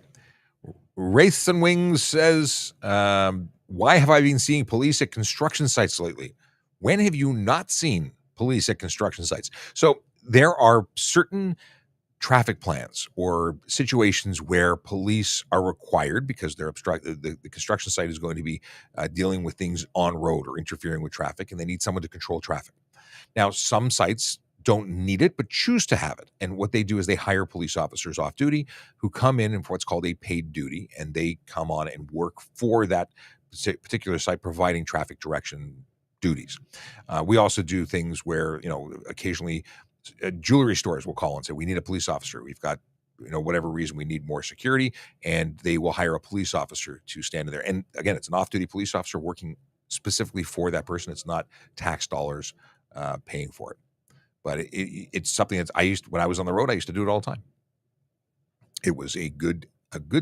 Wraiths and Wings says, why have I been seeing police at construction sites lately? When have you not seen police at construction sites? So there are certain traffic plans or situations where police are required because they're the construction site is going to be dealing with things on road or interfering with traffic, and they need someone to control traffic. Now, some sites don't need it, but choose to have it. And what they do is they hire police officers off duty who come in for what's called a paid duty, and they come on and work for that particular site, providing traffic direction duties. We also do things where, occasionally jewelry stores will call and say, we need a police officer. We've got, whatever reason we need more security, and they will hire a police officer to stand in there. And again, it's an off-duty police officer working specifically for that person. It's not tax dollars paying for it. But it's something that when I was on the road, I used to do it all the time. It was a good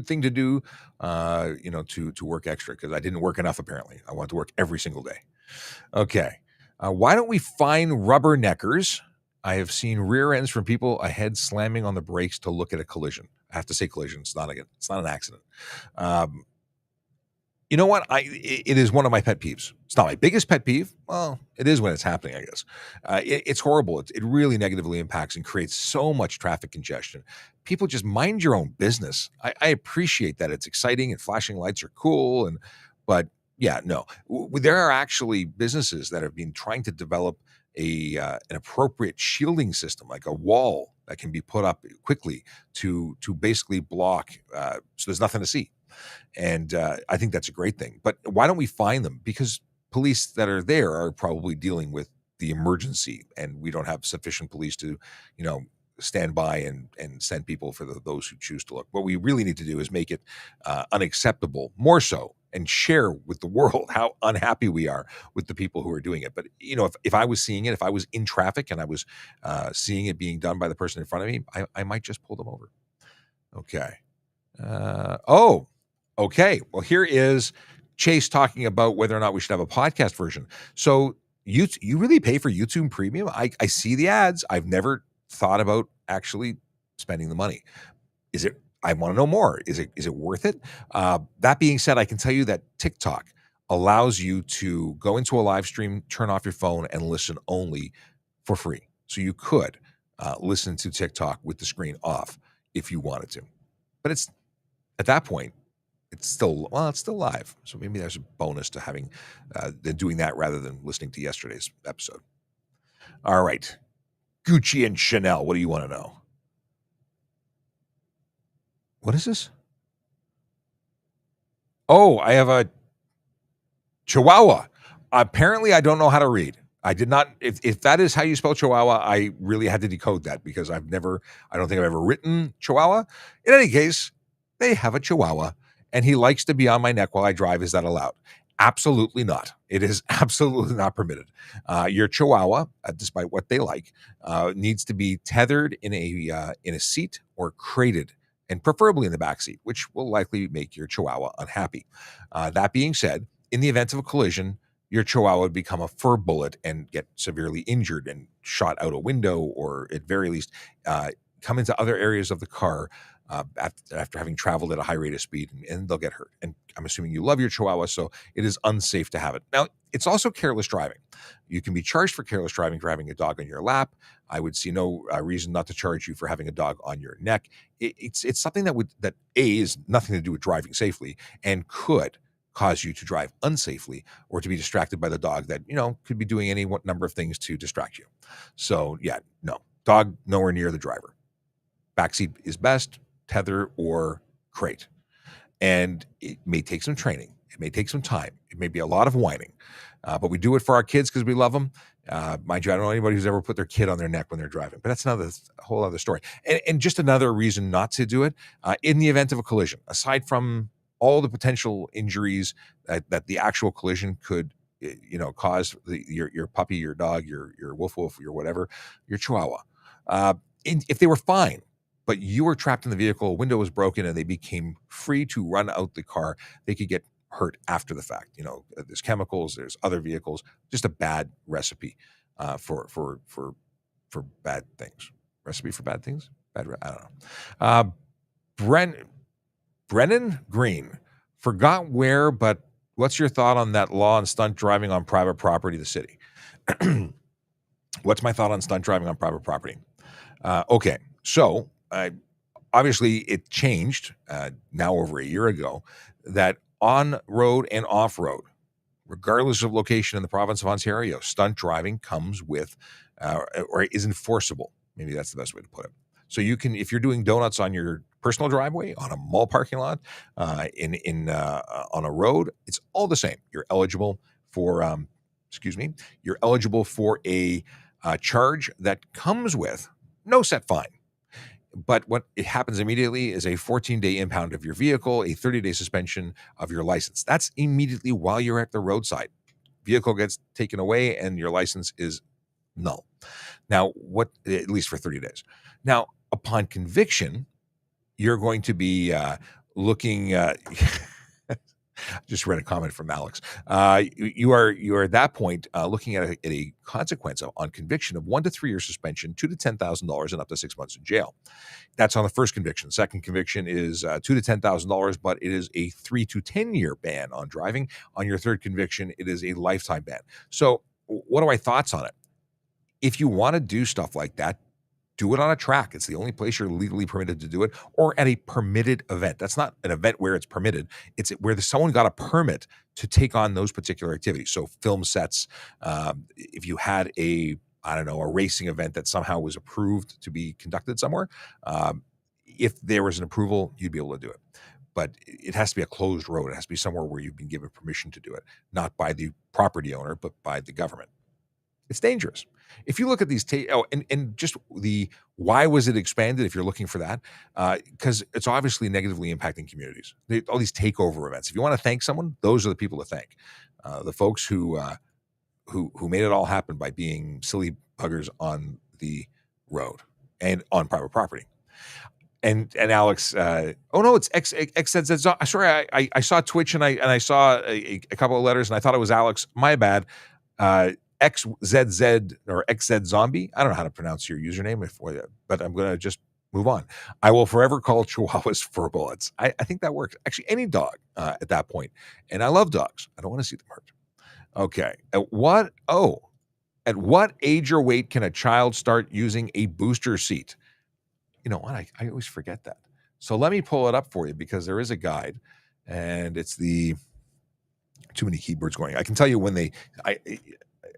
thing to do, to work extra, because I didn't work enough, apparently. I wanted to work every single day. Okay. Why don't we find rubberneckers? I have seen rear ends from people ahead slamming on the brakes to look at a collision. I have to say collision. It's not an accident. You know what? It is one of my pet peeves. It's not my biggest pet peeve. Well, it is when it's happening, I guess. It's horrible. It really negatively impacts and creates so much traffic congestion. People just mind your own business. I appreciate that it's exciting and flashing lights are cool, but yeah, no. There are actually businesses that have been trying to develop an appropriate shielding system, like a wall that can be put up quickly to basically block, so there's nothing to see. And I think that's a great thing. But why don't we find them? Because police that are there are probably dealing with the emergency, and we don't have sufficient police to, stand by and send people for those who choose to look. What we really need to do is make it unacceptable, more so, and share with the world how unhappy we are with the people who are doing it. But, if I was seeing it, if I was in traffic and I was seeing it being done by the person in front of me, I might just pull them over. Okay. Okay. Well, here is Chase talking about whether or not we should have a podcast version. So you really pay for YouTube Premium? I see the ads. I've never thought about actually spending the money. I want to know more. Is it worth it? That being said, I can tell you that TikTok allows you to go into a live stream, turn off your phone, and listen only for free. So you could listen to TikTok with the screen off if you wanted to. But it's at that point, it's still live. So maybe there's a bonus to having doing that rather than listening to yesterday's episode. All right. Gucci and Chanel, what do you want to know? What is this? Oh, I have a Chihuahua. Apparently, I don't know how to read. I did not. If that is how you spell Chihuahua, I really had to decode that because I don't think I've ever written Chihuahua. In any case, they have a Chihuahua, and he likes to be on my neck while I drive. Is that allowed? Absolutely not. It is absolutely not permitted. Your Chihuahua, despite what they like, needs to be tethered in a seat or crated, and preferably in the back seat, which will likely make your Chihuahua unhappy. That being said, in the event of a collision, your Chihuahua would become a fur bullet and get severely injured and shot out a window, or at very least come into other areas of the car after having traveled at a high rate of speed, and they'll get hurt. And I'm assuming you love your Chihuahua, so it is unsafe to have it. Now, it's also careless driving. You can be charged for careless driving for having a dog on your lap. I would see no reason not to charge you for having a dog on your neck. It's something that is nothing to do with driving safely and could cause you to drive unsafely or to be distracted by the dog that, could be doing any number of things to distract you. So yeah, no, dog nowhere near the driver. Backseat is best, tether or crate. And it may take some training. It may take some time. It may be a lot of whining, but we do it for our kids because we love them. Mind you, I don't know anybody who's ever put their kid on their neck when they're driving, but that's a whole other story. And just another reason not to do it in the event of a collision, aside from all the potential injuries that the actual collision could, cause your puppy, your dog, your woof, your whatever, your chihuahua. If they were fine, but you were trapped in the vehicle, a window was broken, and they became free to run out the car, they could get hurt after the fact. There's chemicals, there's other vehicles, just a bad recipe for bad things. Recipe for bad things? I don't know. Brennan Green, forgot where, but what's your thought on that law on stunt driving on private property of the city? What's my thought on stunt driving on private property? Okay, so obviously it changed now over a year ago that on road and off road, regardless of location in the province of Ontario, stunt driving comes with or is enforceable. Maybe that's the best way to put it. So you can, if you're doing donuts on your personal driveway, on a mall parking lot, on a road, it's all the same. You're eligible for you're eligible for a charge that comes with no set fine. But what it happens immediately is a 14-day impound of your vehicle, a 30-day suspension of your license. That's immediately while you're at the roadside. Vehicle gets taken away and your license is null. Now, at least for 30 days. Now, upon conviction, you're going to be looking. Just read a comment from Alex. You are at that point looking at a consequence on conviction of 1 to 3 year suspension, $2,000 to $10,000, and up to 6 months in jail. That's on the first conviction. Second conviction is $2,000 to $10,000, but it is a 3 to 10 year ban on driving. On your third conviction, it is a lifetime ban. So, what are my thoughts on it? If you want to do stuff like that, do it on a track. It's the only place you're legally permitted to do it, or at a permitted event. That's not an event where it's permitted. It's where someone got a permit to take on those particular activities. So film sets, if you had a racing event that somehow was approved to be conducted somewhere, if there was an approval, you'd be able to do it. But it has to be a closed road. It has to be somewhere where you've been given permission to do it, not by the property owner, but by the government. It's dangerous. If you look at these, and just why was it expanded? If you're looking for that, because it's obviously negatively impacting communities. All these takeover events. If you want to thank someone, those are the people to thank. The folks who made it all happen by being silly buggers on the road and on private property. And Alex, oh no, it's XZZ. Sorry, I saw Twitch and I saw a couple of letters and I thought it was Alex. My bad. XZZ or XZ Zombie. I don't know how to pronounce your username, but I'm going to just move on. I will forever call Chihuahuas fur bullets. I think that works. Actually, any dog at that point. And I love dogs. I don't want to see them hurt. Okay. At what age or weight can a child start using a booster seat? You know what? I always forget that. So let me pull it up for you because there is a guide, and it's too many keyboards going. I can tell you when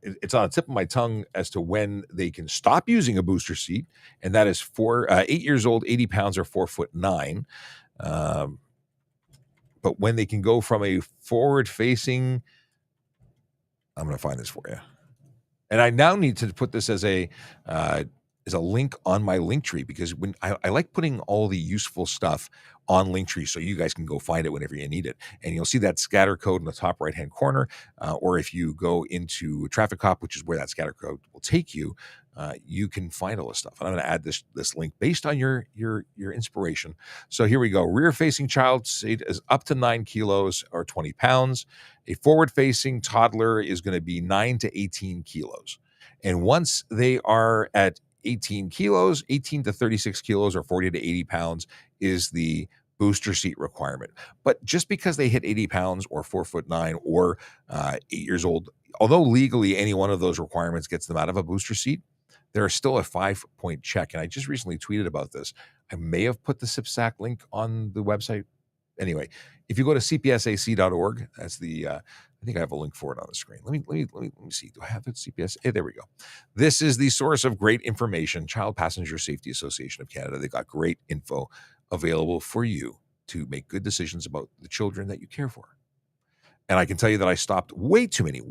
it's on the tip of my tongue as to when they can stop using a booster seat, and that is 8 years old, 80 pounds, or 4'9". But when they can go from a forward-facing, I'm going to find this for you, and I now need to put this as a link on my Linktree, because when I like putting all the useful stuff on Linktree so you guys can go find it whenever you need it. And you'll see that scatter code in the top right-hand corner, or if you go into Traffic Cop, which is where that scatter code will take you, you can find all this stuff. And I'm going to add this link based on your inspiration. So here we go. Rear-facing child seat is up to 9 kilos or 20 pounds. A forward-facing toddler is going to be 9 to 18 kilos. And once they are at 18 kilos, 18 to 36 kilos, or 40 to 80 pounds is the booster seat requirement. But just because they hit 80 pounds or 4'9" or 8 years old, although legally any one of those requirements gets them out of a booster seat, there is still a 5-point check. And I just recently tweeted about this. I may have put the SIPSAC link on the website. anyway, if you go to cpsac.org, that's the I think I have a link for it on the screen. Let me see. Do I have it? CPS? Hey, there we go. This is the source of great information, Child Passenger Safety Association of Canada. They've got great info available for you to make good decisions about the children that you care for. And I can tell you that I stopped way too many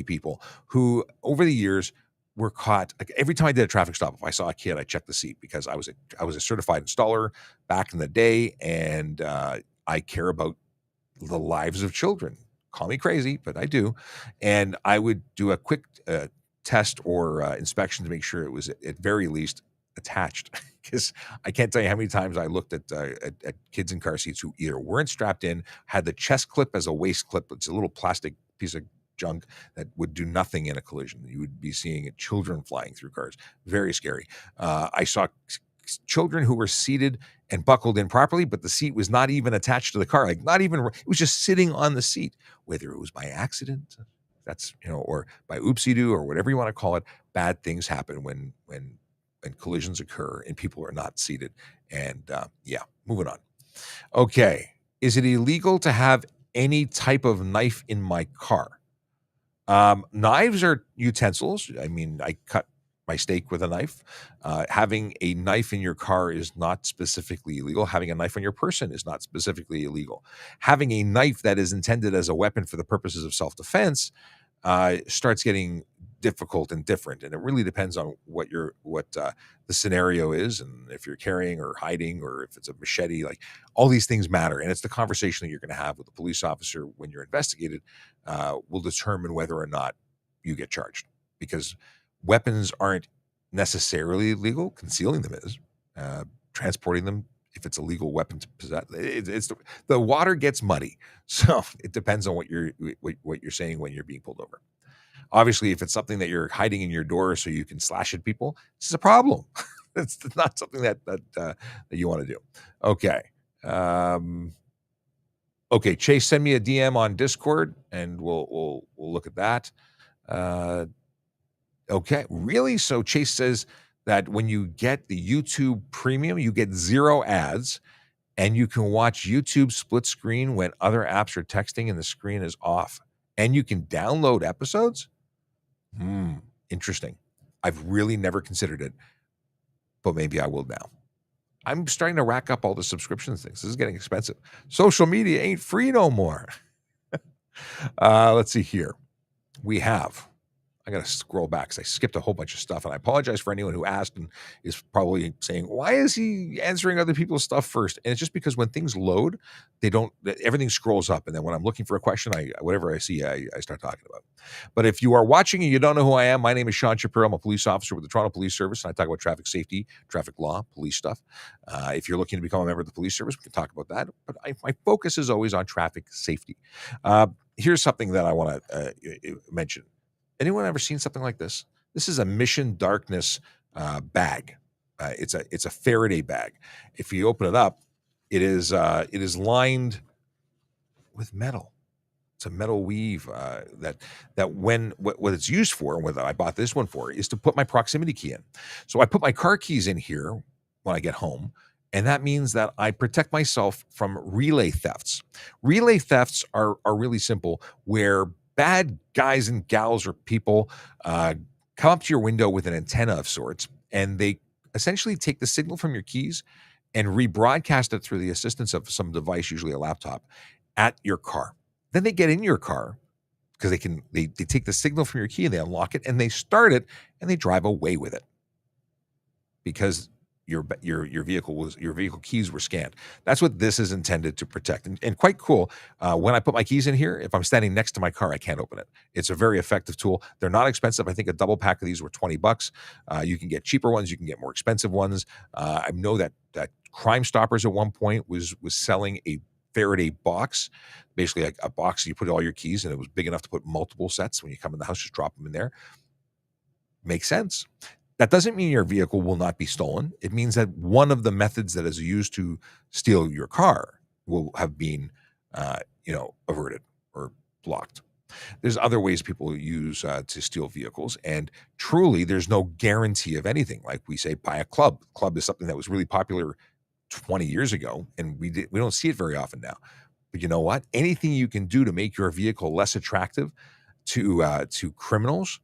people who over the years were caught. Like every time I did a traffic stop, if I saw a kid, I checked the seat because I was a certified installer back in the day, and I care about the lives of children. Call me crazy, but I do. And I would do a quick test or inspection to make sure it was at very least attached, because I can't tell you how many times I looked at kids in car seats who either weren't strapped in, had the chest clip as a waist clip. It's a little plastic piece of junk that would do nothing in a collision. You would be seeing children flying through cars. Very scary. I saw children who were seated and buckled in properly, but the seat was not even attached to the car. Like not even, it was just sitting on the seat, whether it was by accident, that's, or by oopsie-doo or whatever you want to call it. Bad things happen when collisions occur and people are not seated. And moving on. Okay. Is it illegal to have any type of knife in my car? Knives are utensils. I mean, I cut my steak with a knife. Having a knife in your car is not specifically illegal. Having a knife on your person is not specifically illegal. Having a knife that is intended as a weapon for the purposes of self-defense starts getting difficult and different, and it really depends on what the scenario is, and if you're carrying or hiding, or if it's a machete. Like all these things matter, and it's the conversation that you're going to have with the police officer when you're investigated will determine whether or not you get charged, because weapons aren't necessarily illegal. Concealing them is. Transporting them, if it's a legal weapon to possess, it's the water gets muddy. So it depends on what you're saying when you're being pulled over. Obviously, if it's something that you're hiding in your door so you can slash at people, this is a problem. It's not something that you want to do. Okay. Okay, Chase, send me a DM on Discord, and we'll look at that. Okay, really? So Chase says that when you get the YouTube Premium, you get 0 ads, and you can watch YouTube split screen when other apps are texting and the screen is off. And you can download episodes? Interesting. I've really never considered it, but maybe I will now. I'm starting to rack up all the subscription things. This is getting expensive. Social media ain't free no more. Let's see here. I got to scroll back because I skipped a whole bunch of stuff, and I apologize for anyone who asked and is probably saying, why is he answering other people's stuff first? And it's just because when things load, everything scrolls up. And then when I'm looking for a question, whatever I see, I start talking about. But if you are watching and you don't know who I am, my name is Sean Shapiro. I'm a police officer with the Toronto Police Service, and I talk about traffic safety, traffic law, police stuff. If you're looking to become a member of the police service, we can talk about that. But my focus is always on traffic safety. Here's something that I want to mention. Anyone ever seen something like this? This is a Mission Darkness bag. It's a Faraday bag. If you open it up, it is lined with metal. It's a metal weave that what it's used for, and what I bought this one for, is to put my proximity key in. So I put my car keys in here when I get home, and that means that I protect myself from relay thefts. Relay thefts are really simple, where bad guys and gals or people come up to your window with an antenna of sorts, and they essentially take the signal from your keys and rebroadcast it through the assistance of some device, usually a laptop, at your car. Then they get in your car because they take the signal from your key and they unlock it and they start it and they drive away with it because your vehicle keys were scanned. That's what this is intended to protect, and quite cool. When I put my keys in here, if I'm standing next to my car, I can't open it. It's a very effective tool. They're not expensive. I think a double pack of these were $20. You can get cheaper ones. You can get more expensive ones. I know that Crime Stoppers at one point was selling a Faraday box, basically a box you put all your keys in. It was big enough to put multiple sets. When you come in the house, just drop them in there. Makes sense. That doesn't mean your vehicle will not be stolen. It means that one of the methods that is used to steal your car will have been, averted or blocked. There's other ways people use to steal vehicles, and truly, there's no guarantee of anything. Like we say, buy a club. Club is something that was really popular 20 years ago, and we don't see it very often now. But you know what? Anything you can do to make your vehicle less attractive to criminals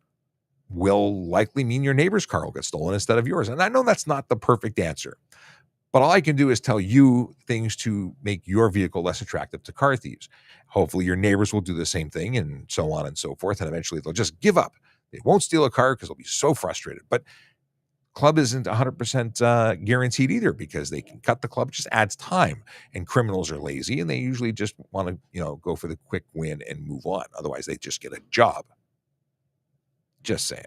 will likely mean your neighbor's car will get stolen instead of yours. And I know that's not the perfect answer, but all I can do is tell you things to make your vehicle less attractive to car thieves. Hopefully your neighbors will do the same thing, and so on and so forth. And eventually they'll just give up. They won't steal a car because they'll be so frustrated. But club isn't 100% guaranteed either, because they can cut the club. It just adds time, and criminals are lazy, and they usually just want to go for the quick win and move on. Otherwise they just get a job. Just saying.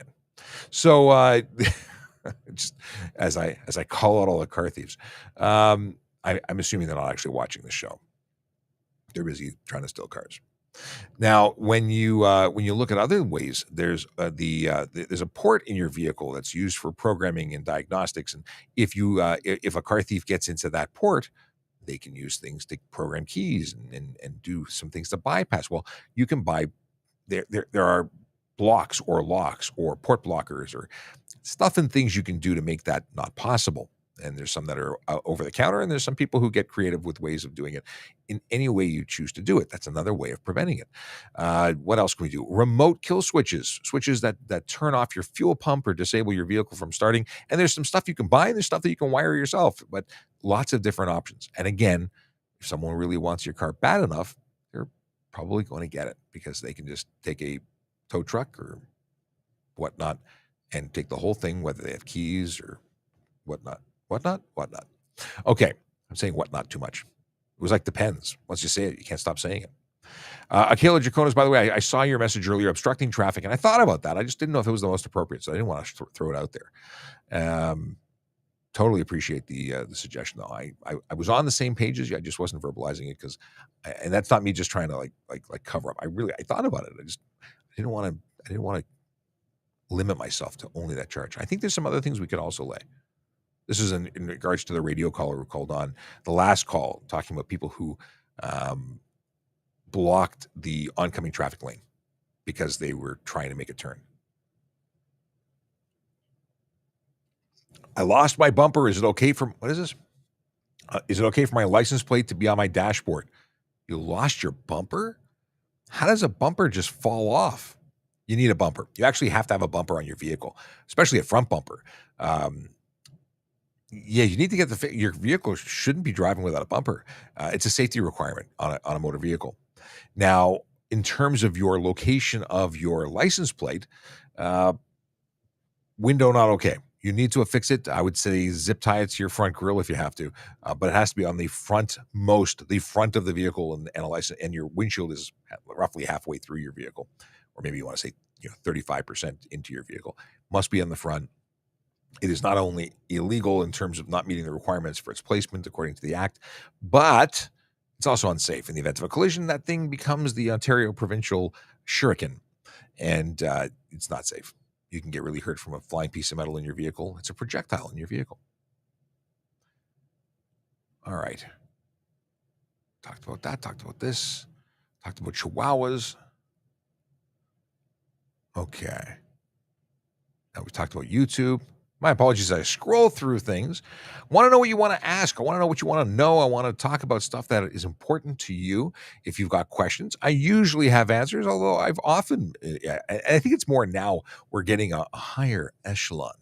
So just as I call out all the car thieves, I'm assuming they're not actually watching the show. They're busy trying to steal cars. Now, when you look at other ways, there's there's a port in your vehicle that's used for programming and diagnostics, and if a car thief gets into that port, they can use things to program keys and do some things to bypass. Well, you can buy there are blocks or locks or port blockers or stuff and things you can do to make that not possible. And there's some that are over the counter, and there's some people who get creative with ways of doing it in any way you choose to do it. That's another way of preventing it. What else can we do? Remote kill switches that turn off your fuel pump or disable your vehicle from starting. And there's some stuff you can buy, and there's stuff that you can wire yourself, but lots of different options. And again, if someone really wants your car bad enough, they're probably going to get it, because they can just take a tow truck or whatnot and take the whole thing, whether they have keys or whatnot. Okay, I'm saying whatnot too much. It was like Depends. Once you say it, you can't stop saying it. Akela Jaconas, by the way, I saw your message earlier, obstructing traffic, and I thought about that. I just didn't know if it was the most appropriate, so I didn't want to throw it out there. Totally appreciate the suggestion, though. I was on the same page as you. I just wasn't verbalizing it and that's not me just trying to like cover up. I thought about it. I didn't want to limit myself to only that charge. I think there's some other things we could also lay. This is in regards to the radio caller who called on the last call, talking about people who blocked the oncoming traffic lane because they were trying to make a turn. I lost my bumper. Is it okay for, what is this? Is it okay for my license plate to be on my dashboard? You lost your bumper? How does a bumper just fall off? You need a bumper. You actually have to have a bumper on your vehicle, especially a front bumper. Yeah, you need to get your vehicle shouldn't be driving without a bumper. It's a safety requirement on a motor vehicle. Now, in terms of your location of your license plate, window not okay. You need to affix it. I would say zip tie it to your front grille if you have to, but it has to be on the front of the vehicle, and a license, and your windshield is roughly halfway through your vehicle, or maybe you want to say 35% into your vehicle. Must be on the front. It is not only illegal in terms of not meeting the requirements for its placement according to the Act, but it's also unsafe. In the event of a collision, that thing becomes the Ontario provincial shuriken, and it's not safe. You can get really hurt from a flying piece of metal in your vehicle. It's a projectile in your vehicle. All right. Talked about that. Talked about this. Talked about chihuahuas. Okay. Now we talked about YouTube. My apologies. I scroll through things. Want to know what you want to ask. I want to know what you want to know. I want to talk about stuff that is important to you. If you've got questions, I usually have answers, although I've often, I think it's more now we're getting a higher echelon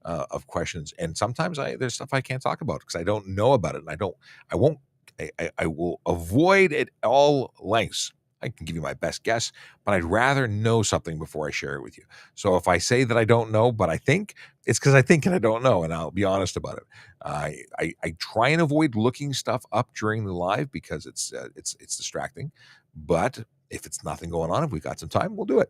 of questions. And sometimes there's stuff I can't talk about because I don't know about it. And I will avoid at all lengths. I can give you my best guess, but I'd rather know something before I share it with you. So if I say that I don't know, but I think, it's because I think and I don't know, and I'll be honest about it. I try and avoid looking stuff up during the live because it's distracting. But if it's nothing going on, if we've got some time, we'll do it.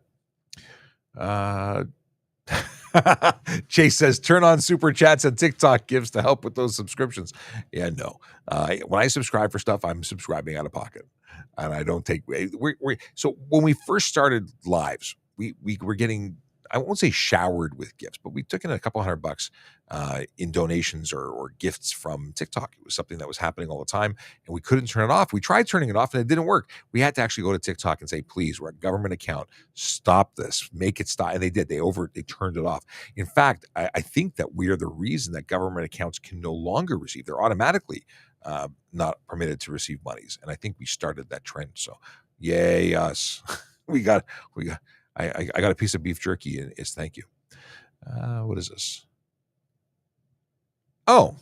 Chase says, turn on super chats and TikTok gives to help with those subscriptions. Yeah, no. When I subscribe for stuff, I'm subscribing out of pocket. And I don't take, so when we first started lives, we were getting, I won't say showered with gifts, but we took in a couple $100 in donations or gifts from TikTok. It was something that was happening all the time, and we couldn't turn it off. We tried turning it off, and it didn't work. We had to actually go to TikTok and say, please, we're a government account. Stop this. Make it stop. And they did. They turned it off. In fact, I think that we are the reason that government accounts can no longer receive. They're automatically not permitted to receive monies. And I think we started that trend. So yay us. I got a piece of beef jerky, and it's thank you. What is this? Oh,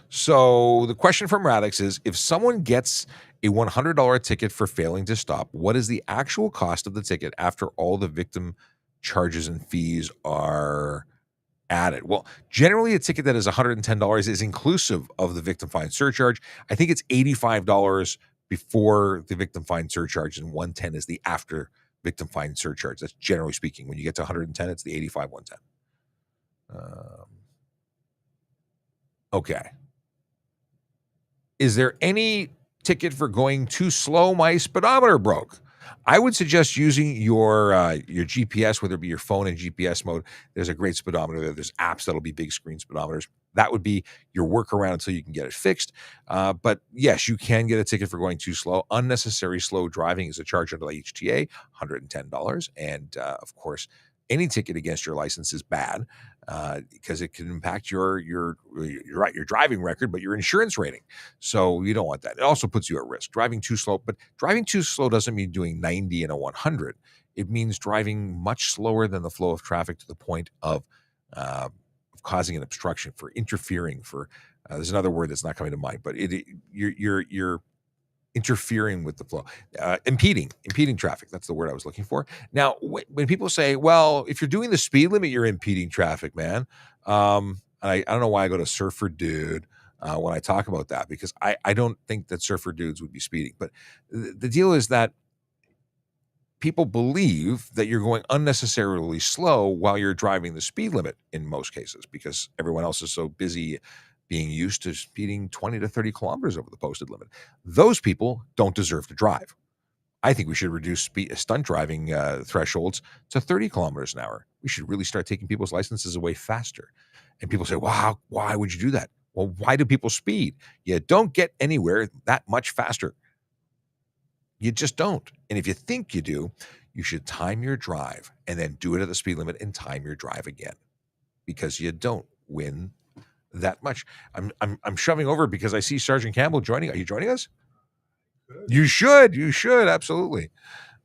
so the question from Radix is, if someone gets a $100 ticket for failing to stop, what is the actual cost of the ticket after all the victim charges and fees are added? Well, generally a ticket that is $110 is inclusive of the victim fine surcharge. I think it's $85 before the victim fine surcharge, and $110 is the after victim fine surcharge. That's generally speaking. When you get to 110, it's the 85, 110. Okay. Is there any ticket for going too slow? My speedometer broke. I would suggest using your GPS, whether it be your phone in GPS mode. There's a great speedometer there. There's apps that'll be big screen speedometers. That would be your workaround until you can get it fixed. But yes, you can get a ticket for going too slow. Unnecessary slow driving is a charge under the HTA, $110. And of course, any ticket against your license is bad because it can impact your driving record, but your insurance rating. So you don't want that. It also puts you at risk. Driving too slow, but driving too slow doesn't mean doing 90 and a 100. It means driving much slower than the flow of traffic to the point of causing an obstruction, for interfering, for there's another word that's not coming to mind, but you're interfering with the flow, impeding traffic. That's the word I was looking for. Now, when people say, well, if you're doing the speed limit, you're impeding traffic, man. I don't know why I go to Surfer Dude when I talk about that, because I don't think that Surfer Dudes would be speeding. But the deal is that people believe that you're going unnecessarily slow while you're driving the speed limit in most cases, because everyone else is so busy being used to speeding 20 to 30 kilometers over the posted limit. Those people don't deserve to drive. I think we should reduce stunt driving thresholds to 30 kilometers an hour. We should really start taking people's licenses away faster. And people say, wow, why would you do that? Well, why do people speed? You don't get anywhere that much faster. You just don't. And if you think you do, you should time your drive and then do it at the speed limit and time your drive again, because you don't win that much. I'm shoving over because I see Sergeant Campbell joining. Are you joining us? You should absolutely.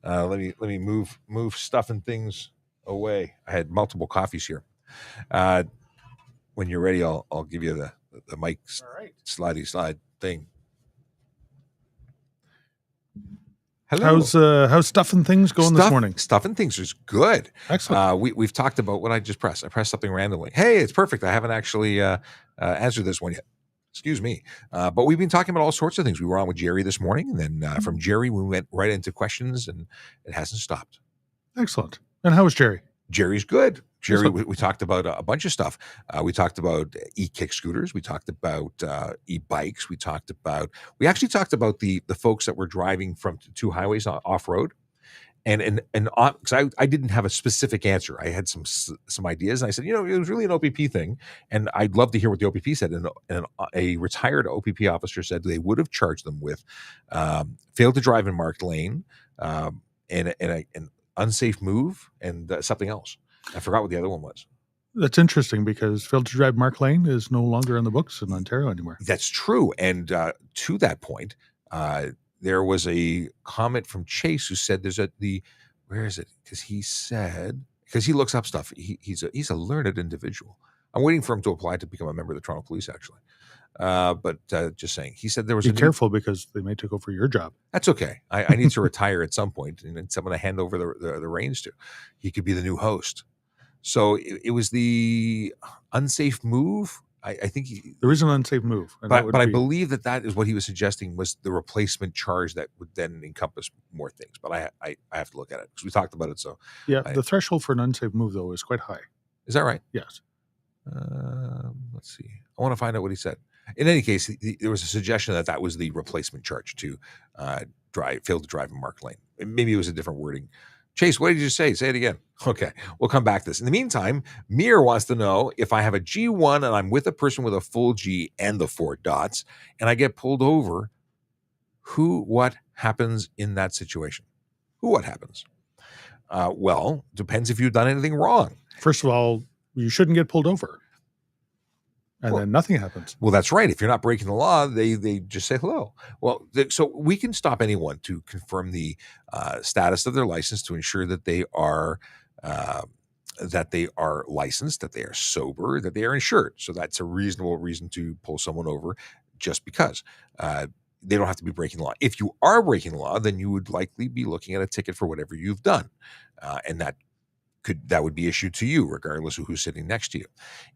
Let me move stuff and things away. I had multiple coffees here. When you're ready, I'll give you the mic. All right. Slide thing. Hello. How's stuff and things going this morning? Stuff and things is good. Excellent. We've talked about what I just pressed. I pressed something randomly. Hey, it's perfect. I haven't actually answered this one yet. Excuse me. But we've been talking about all sorts of things. We were on with Jerry this morning, and then from Jerry, we went right into questions, and it hasn't stopped. Excellent. And how is Jerry? Jerry's good. Jerry, we talked about a bunch of stuff. We talked about e-kick scooters. We talked about e-bikes. We actually talked about the folks that were driving from two highways off-road. And because I didn't have a specific answer. I had some ideas, and I said, it was really an OPP thing, and I'd love to hear what the OPP said. And a retired OPP officer said they would have charged them with failed to drive in marked lane, and an unsafe move, and something else. I forgot what the other one was. That's interesting, because failed to drive marked lane is no longer on the books in Ontario anymore. That's true. And to that point, there was a comment from Chase who said where is it? Because he looks up stuff. He's a learned individual. I'm waiting for him to apply to become a member of the Toronto Police, actually. But just saying, he said there was Be careful, because they may take over your job. That's okay. I need to retire at some point, and then someone to hand over the reins to. He could be the new host. So it was the unsafe move. I think there is an unsafe move, but I believe that is what he was suggesting was the replacement charge that would then encompass more things. But I have to look at it because we talked about it. So yeah, the threshold for an unsafe move though is quite high. Is that right? Yes. Let's see. I want to find out what he said. In any case, there was a suggestion that was the replacement charge to fail to drive in marked lane. Maybe it was a different wording, Chase, what did you say? Say it again. Okay, we'll come back to this. In the meantime, Mir wants to know if I have a G1 and I'm with a person with a full G and the 4 dots, and I get pulled over, what happens in that situation? What happens? Well, depends if you've done anything wrong. First of all, you shouldn't get pulled over. And then nothing happens. Well, that's right. If you're not breaking the law, they just say hello. Well, so we can stop anyone to confirm the status of their license to ensure that they are licensed, that they are sober, that they are insured. So that's a reasonable reason to pull someone over, just because they don't have to be breaking the law. If you are breaking the law, then you would likely be looking at a ticket for whatever you've done, and that would be issued to you regardless of who's sitting next to you.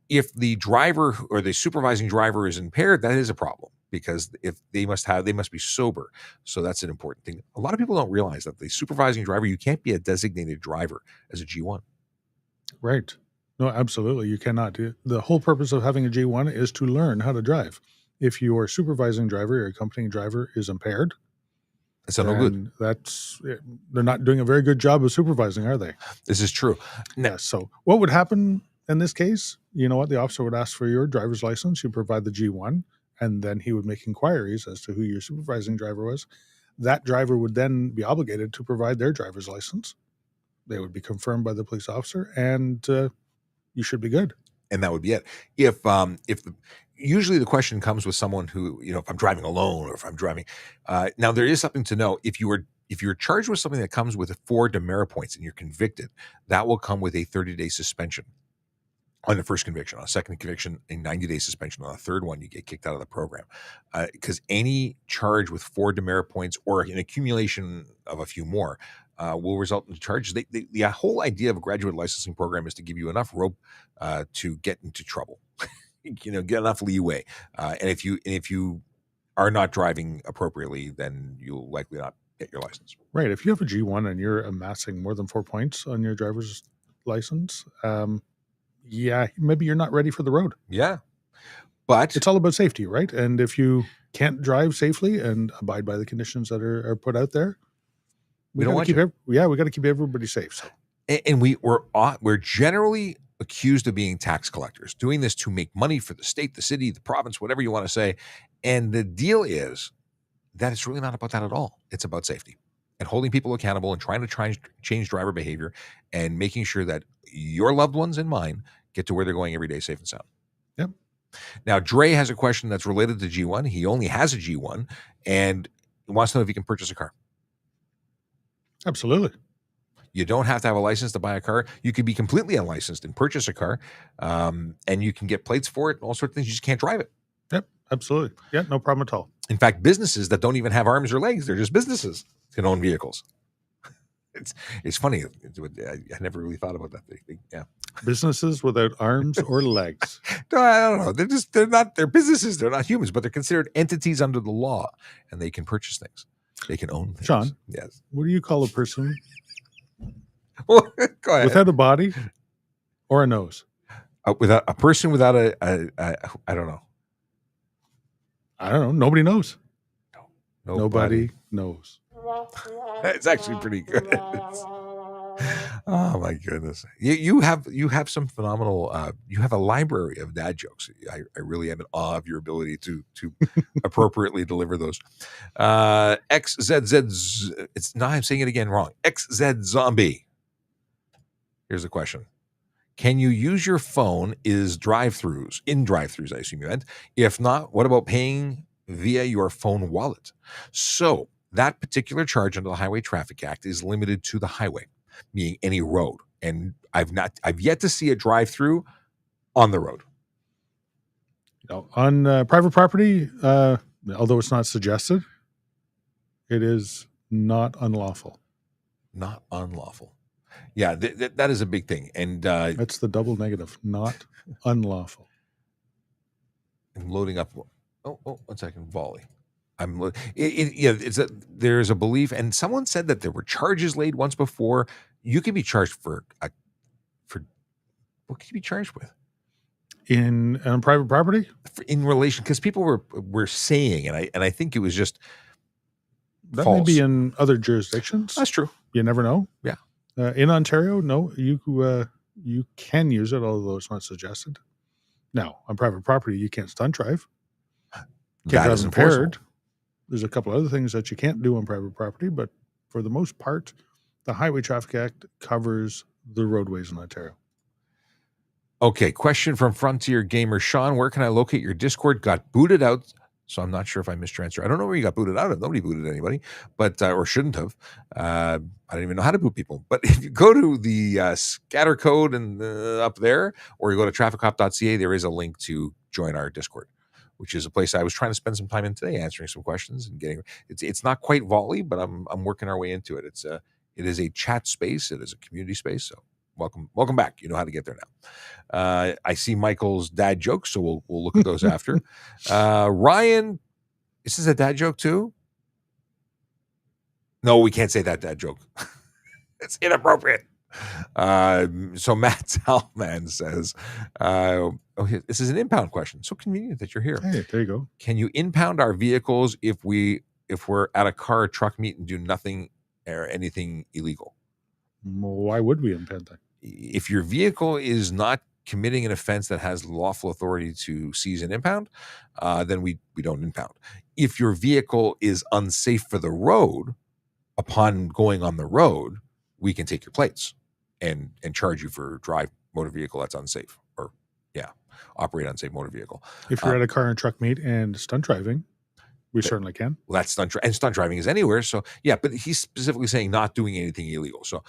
If the driver or the supervising driver is impaired, that is a problem, because if they must be sober. So that's an important thing. A lot of people don't realize that the supervising driver, you can't be a designated driver as a G1. Right. No, absolutely. You cannot. The whole purpose of having a G1 is to learn how to drive. If your supervising driver or accompanying driver is impaired, it's no good. They're not doing a very good job of supervising, are they? This is true. Yes. So what would happen in this case? You know what? The officer would ask for your driver's license. You provide the G1, and then he would make inquiries as to who your supervising driver was. That driver would then be obligated to provide their driver's license. They would be confirmed by the police officer, and you should be good. And that would be it. Usually the question comes with someone who, if I'm driving alone or if I'm driving. Now there is something to know. If you're charged with something that comes with 4 demerit points and you're convicted, that will come with a 30-day suspension on the first conviction. On a second conviction, a 90-day suspension. On a third one, you get kicked out of the program. Because any charge with 4 demerit points or an accumulation of a few more will result in charges. The whole idea of a graduate licensing program is to give you enough rope to get into trouble. Get enough leeway. And if you are not driving appropriately, then you'll likely not get your license. Right. If you have a G1 and you're amassing more than 4 points on your driver's license, maybe you're not ready for the road. Yeah. But it's all about safety, right? And if you can't drive safely and abide by the conditions that are put out there, we got to keep everybody safe. So. And we're generally accused of being tax collectors, doing this to make money for the state, the city, the province, whatever you want to say. And the deal is that it's really not about that at all. It's about safety and holding people accountable and trying to change driver behavior and making sure that your loved ones and mine get to where they're going every day safe and sound. Yep. Now, Dre has a question that's related to G1. He only has a G1 and wants to know if he can purchase a car. Absolutely. You don't have to have a license to buy a car. You can be completely unlicensed and purchase a car, and you can get plates for it and all sorts of things. You just can't drive it. Yep, absolutely. Yeah, no problem at all. In fact, businesses that don't even have arms or legs, they're just businesses, can own vehicles. It's funny. I never really thought about that. Yeah, businesses without arms or legs. No, I don't know. They're businesses. They're not humans, but they're considered entities under the law, and they can purchase things. They can own things. Sean, yes. What do you call a person? Well, go ahead. Without a body or a nose? Without a person without I don't know. I don't know. Nobody knows. No, nobody knows. It's actually pretty good. Oh my goodness. You have some phenomenal you have a library of dad jokes. I really am in awe of your ability to appropriately deliver those. XZZ, it's now I'm saying it again wrong. XZ Zombie. Here's the question. Can you use your phone in drive-throughs, I assume you meant? If not, what about paying via your phone wallet? So that particular charge under the Highway Traffic Act is limited to the highway, meaning any road. And I've yet to see a drive-through on the road. On private property, although it's not suggested, it is not unlawful. Not unlawful. Yeah, that is a big thing. And that's the double negative, not unlawful. I'm loading up. Oh, 1 second. Volley. There's a belief, and someone said that there were charges laid once before. You can be charged for what can you be charged with? On private property? In relation, because people were saying, and I think it was just that false. may be in other jurisdictions. That's true. You never know. Yeah. In Ontario, no, you can use it, although it's not suggested. Now, on private property, you can't stunt drive. Can't That drive is impaired. enforceable. There's a couple other things that you can't do on private property, but for the most part, the Highway Traffic Act covers the roadways in Ontario. Okay, question from Frontier Gamer Sean. Where can I locate your Discord? Got booted out, so I'm not sure if I missed your answer. I don't know where you got booted out of. Nobody booted anybody, but or shouldn't have. I don't even know how to boot people. But if you go to the scatter code and up there, or you go to trafficcop.ca, there is a link to join our Discord, which is a place I was trying to spend some time in today, answering some questions and getting. It's not quite volley, but I'm working our way into it. It is a chat space. It is a community space. So welcome back. You know how to get there now. I see Michael's dad jokes, so we'll look at those after. Ryan, is this a dad joke too? No, we can't say that dad joke. It's inappropriate. So Matt Talman says, this is an impound question. So convenient that you're here. Hey, there you go. Can you impound our vehicles if we're at a car or truck meet and do nothing or anything illegal? Well, why would we impound that? If your vehicle is not committing an offense that has lawful authority to seize and impound, then we don't impound. If your vehicle is unsafe for the road, upon going on the road, we can take your plates and charge you for drive motor vehicle that's unsafe, or operate unsafe motor vehicle. If you're at a car and truck meet and stunt driving, we certainly can. Well, that's stunt and stunt driving is anywhere. So yeah, but he's specifically saying not doing anything illegal. So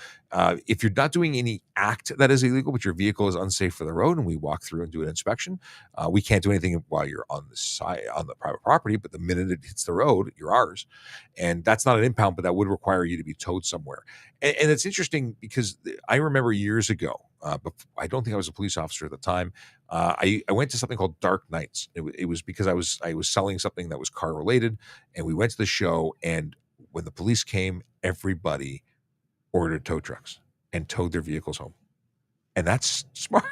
if you're not doing any act that is illegal, but your vehicle is unsafe for the road, and we walk through and do an inspection, we can't do anything while you're on the private property. But the minute it hits the road, you're ours, and that's not an impound, but that would require you to be towed somewhere. And it's interesting because I remember years ago, but I don't think I was a police officer at the time. I went to something called Dark Nights. It was because I was selling something that was car related, and we went to the show. And when the police came, everybody ordered tow trucks and towed their vehicles home, and that's smart.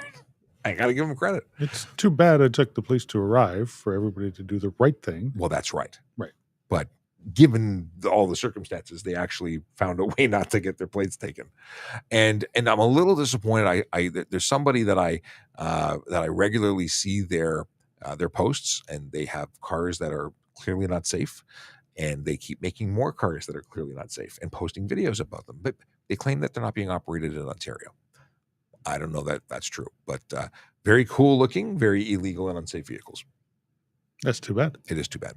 I got to give them credit. It's too bad it took the police to arrive for everybody to do the right thing. Well, that's right. Right. But given all the circumstances, they actually found a way not to get their plates taken. And I'm a little disappointed. There's somebody that I regularly see their posts, and they have cars that are clearly not safe, and they keep making more cars that are clearly not safe and posting videos about them. But they claim that they're not being operated in Ontario. I don't know that that's true, but very cool looking, very illegal and unsafe vehicles. That's too bad. It is too bad.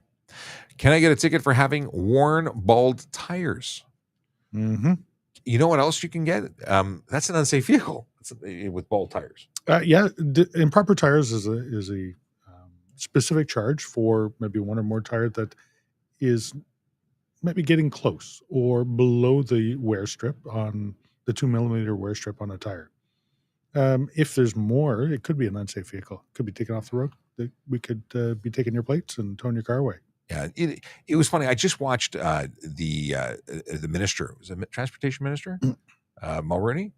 Can I get a ticket for having worn bald tires? Mm-hmm. You know what else you can get? That's an unsafe vehicle with bald tires. Improper tires is a specific charge for maybe one or more tires that is maybe getting close or below the wear strip on the 2 millimeter wear strip on a tire. If there's more, it could be an unsafe vehicle. It could be taken off the road. We could be taking your plates and towing your car away. Yeah, it was funny. I just watched the minister, was it transportation minister, Mulroney?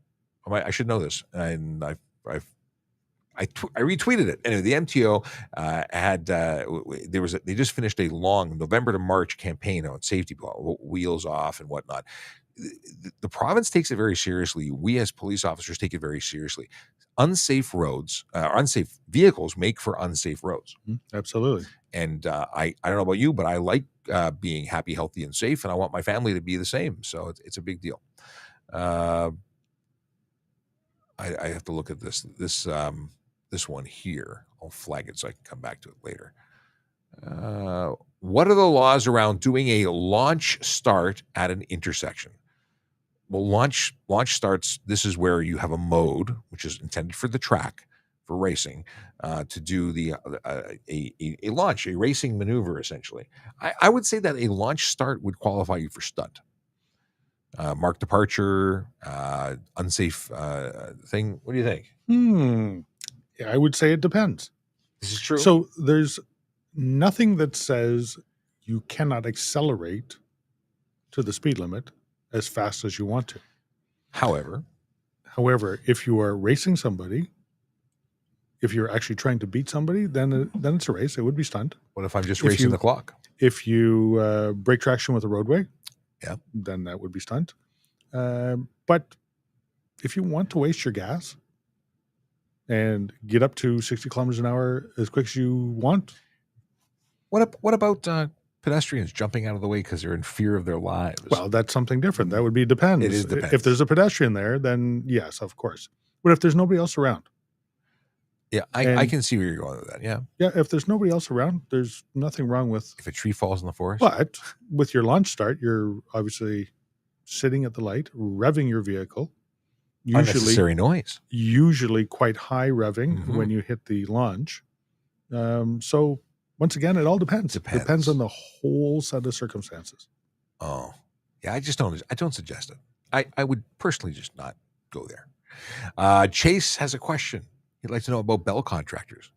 I should know this, and I retweeted it. Anyway, the MTO had they just finished a long November to March campaign on safety, wheels off and whatnot. The province takes it very seriously. We as police officers take it very seriously. Unsafe roads, unsafe vehicles make for unsafe roads. Absolutely. And I don't know about you, but I like being happy, healthy, and safe, and I want my family to be the same. So it's a big deal. I have to look at this one here. I'll flag it so I can come back to it later. What are the laws around doing a launch start at an intersection? Well, launch starts, this is where you have a mode, which is intended for the track, for racing, to do a launch, a racing maneuver, essentially. I would say that a launch start would qualify you for stunt. Mark departure, unsafe thing. What do you think? Yeah, I would say it depends. This is true. So there's nothing that says you cannot accelerate to the speed limit as fast as you want to. However, if you are racing somebody, if you're actually trying to beat somebody, then it's a race. It would be stunt. What if I'm just racing the clock? If you break traction with a roadway, then that would be stunt. But if you want to waste your gas and get up to 60 kilometers an hour as quick as you want. What about pedestrians jumping out of the way because they're in fear of their lives? Well, that's something different. That would be depends. It is depends. If there's a pedestrian there, then yes, of course. But if there's nobody else around. Yeah, I can see where you're going with that. Yeah. Yeah, if there's nobody else around, there's nothing wrong with... If a tree falls in the forest? But with your launch start, you're obviously sitting at the light, revving your vehicle. Unnecessary noise. Usually quite high revving when you hit the launch. So once again, it all depends. Depends on the whole set of circumstances. Oh, yeah. I don't suggest it. I would personally just not go there. Chase has a question. He'd like to know about bell contractors.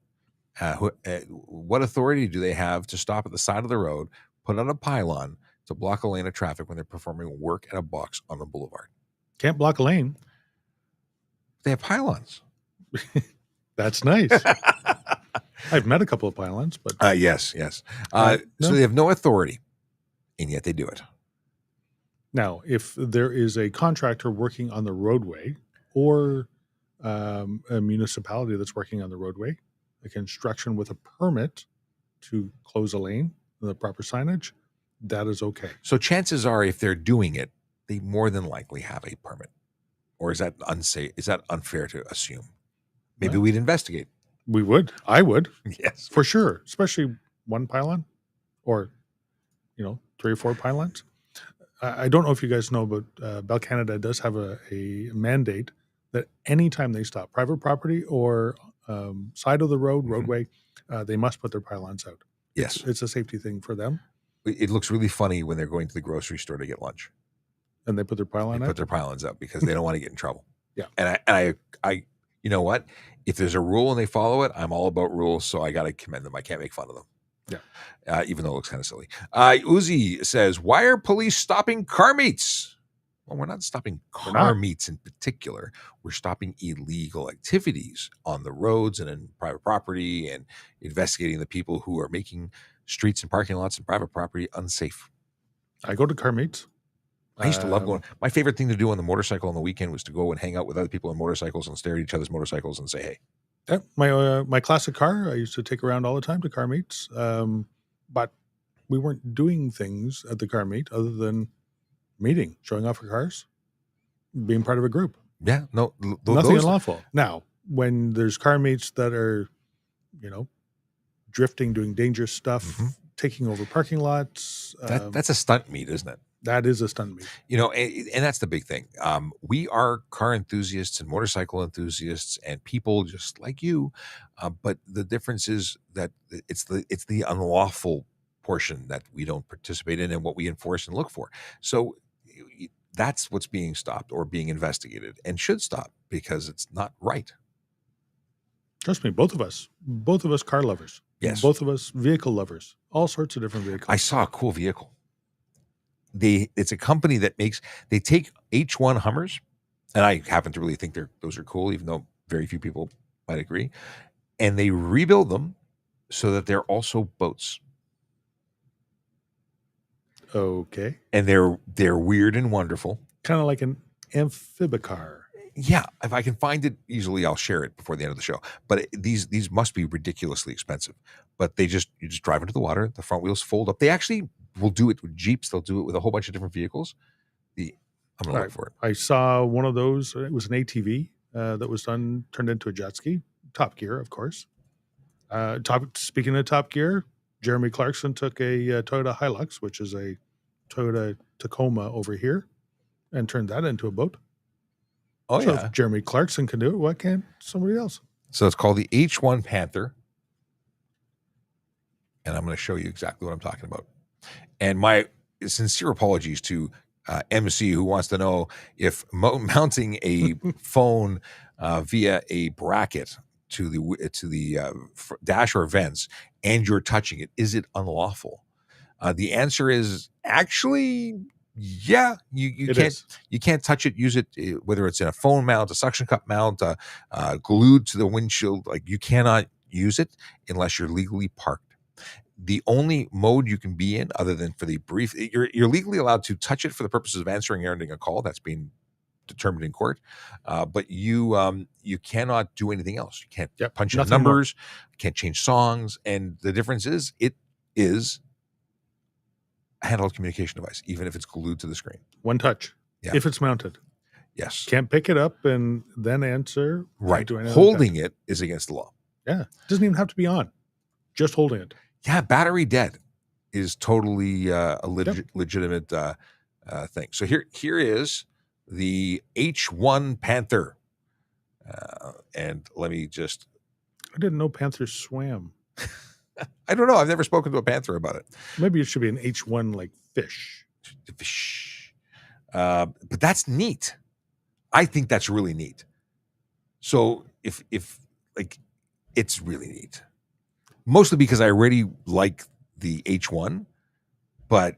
What authority do they have to stop at the side of the road, put on a pylon to block a lane of traffic when they're performing work at a box on the boulevard? Can't block a lane. They have pylons. That's nice. I've met a couple of pylons, but yes. No. So they have no authority, and yet they do it. Now, if there is a contractor working on the roadway or a municipality that's working on the roadway, a construction with a permit to close a lane, the proper signage, that is okay. So chances are, if they're doing it, they more than likely have a permit. Or is that unsafe? Is that unfair to assume? Maybe we'd investigate. We would. I would. Yes. For sure. Especially one pylon or, 3 or 4 pylons. I don't know if you guys know, but Bell Canada does have a mandate that anytime they stop private property or side of the road, roadway, they must put their pylons out. Yes. It's a safety thing for them. It looks really funny when they're going to the grocery store to get lunch. And they put their pylon out? Put their pylons up because they don't want to get in trouble. Yeah. And I you know what? If there's a rule and they follow it, I'm all about rules, so I got to commend them. I can't make fun of them. Yeah. Even though it looks kind of silly. Uzi says, why are police stopping car meets? Well, we're not stopping car meets in particular. We're stopping illegal activities on the roads and in private property and investigating the people who are making streets and parking lots and private property unsafe. I go to car meets. I used to love going. My favorite thing to do on the motorcycle on the weekend was to go and hang out with other people on motorcycles and stare at each other's motorcycles and say, hey. Yeah, my classic car, I used to take around all the time to car meets. But we weren't doing things at the car meet other than meeting, showing off our cars, being part of a group. Yeah, no. Nothing unlawful. Now, when there's car meets that are, drifting, doing dangerous stuff, taking over parking lots. That's a stunt meet, isn't it? That is a stunt meet. And that's the big thing. We are car enthusiasts and motorcycle enthusiasts and people just like you. But the difference is that it's the unlawful portion that we don't participate in and what we enforce and look for. So that's what's being stopped or being investigated and should stop because it's not right. Trust me, both of us car lovers. Yes. Both of us vehicle lovers, all sorts of different vehicles. I saw a cool vehicle. It's a company that they take H1 Hummers, and I happen to really think those are cool, even though very few people might agree, and they rebuild them so that they're also boats. Okay. And they're weird and wonderful. Kind of like an amphibicar. Yeah, if I can find it easily, I'll share it before the end of the show. But these must be ridiculously expensive. But you just drive into the water. The front wheels fold up. They actually will do it with Jeeps. They'll do it with a whole bunch of different vehicles. I'm gonna look for it. I saw one of those. It was an ATV that was turned into a jet ski. Top Gear, of course. Speaking of Top Gear, Jeremy Clarkson took a Toyota Hilux, which is a Toyota Tacoma over here, and turned that into a boat. Oh, so yeah. If Jeremy Clarkson can do it, why can't somebody else? So it's called the H1 Panther. And I'm going to show you exactly what I'm talking about. And my sincere apologies to MC who wants to know if mounting a phone via a bracket to the dash or vents and you're touching it, is it unlawful? The answer is actually... Yeah, you can't touch it, use it, whether it's in a phone mount, a suction cup mount, glued to the windshield. Like you cannot use it unless you're legally parked. The only mode you can be in, other than for the brief, you're legally allowed to touch it for the purposes of answering or ending a call. That's been determined in court. But you cannot do anything else. You can't punch in nothing numbers, can't change songs, and the difference is it is a handheld communication device, even if it's glued to the screen. One touch. Yeah. If it's mounted. Yes. Can't pick it up and then answer. Right. Do anything Holding it is against the law. Yeah. It doesn't even have to be on. Just holding it. Yeah. Battery dead is totally a legitimate thing. So here is the H1 Panther. And let me just... I didn't know panthers swam. I don't know. I've never spoken to a panther about it. Maybe it should be an H1 like fish. But that's neat. I think that's really neat. So if like, it's really neat. Mostly because I already like the H1, but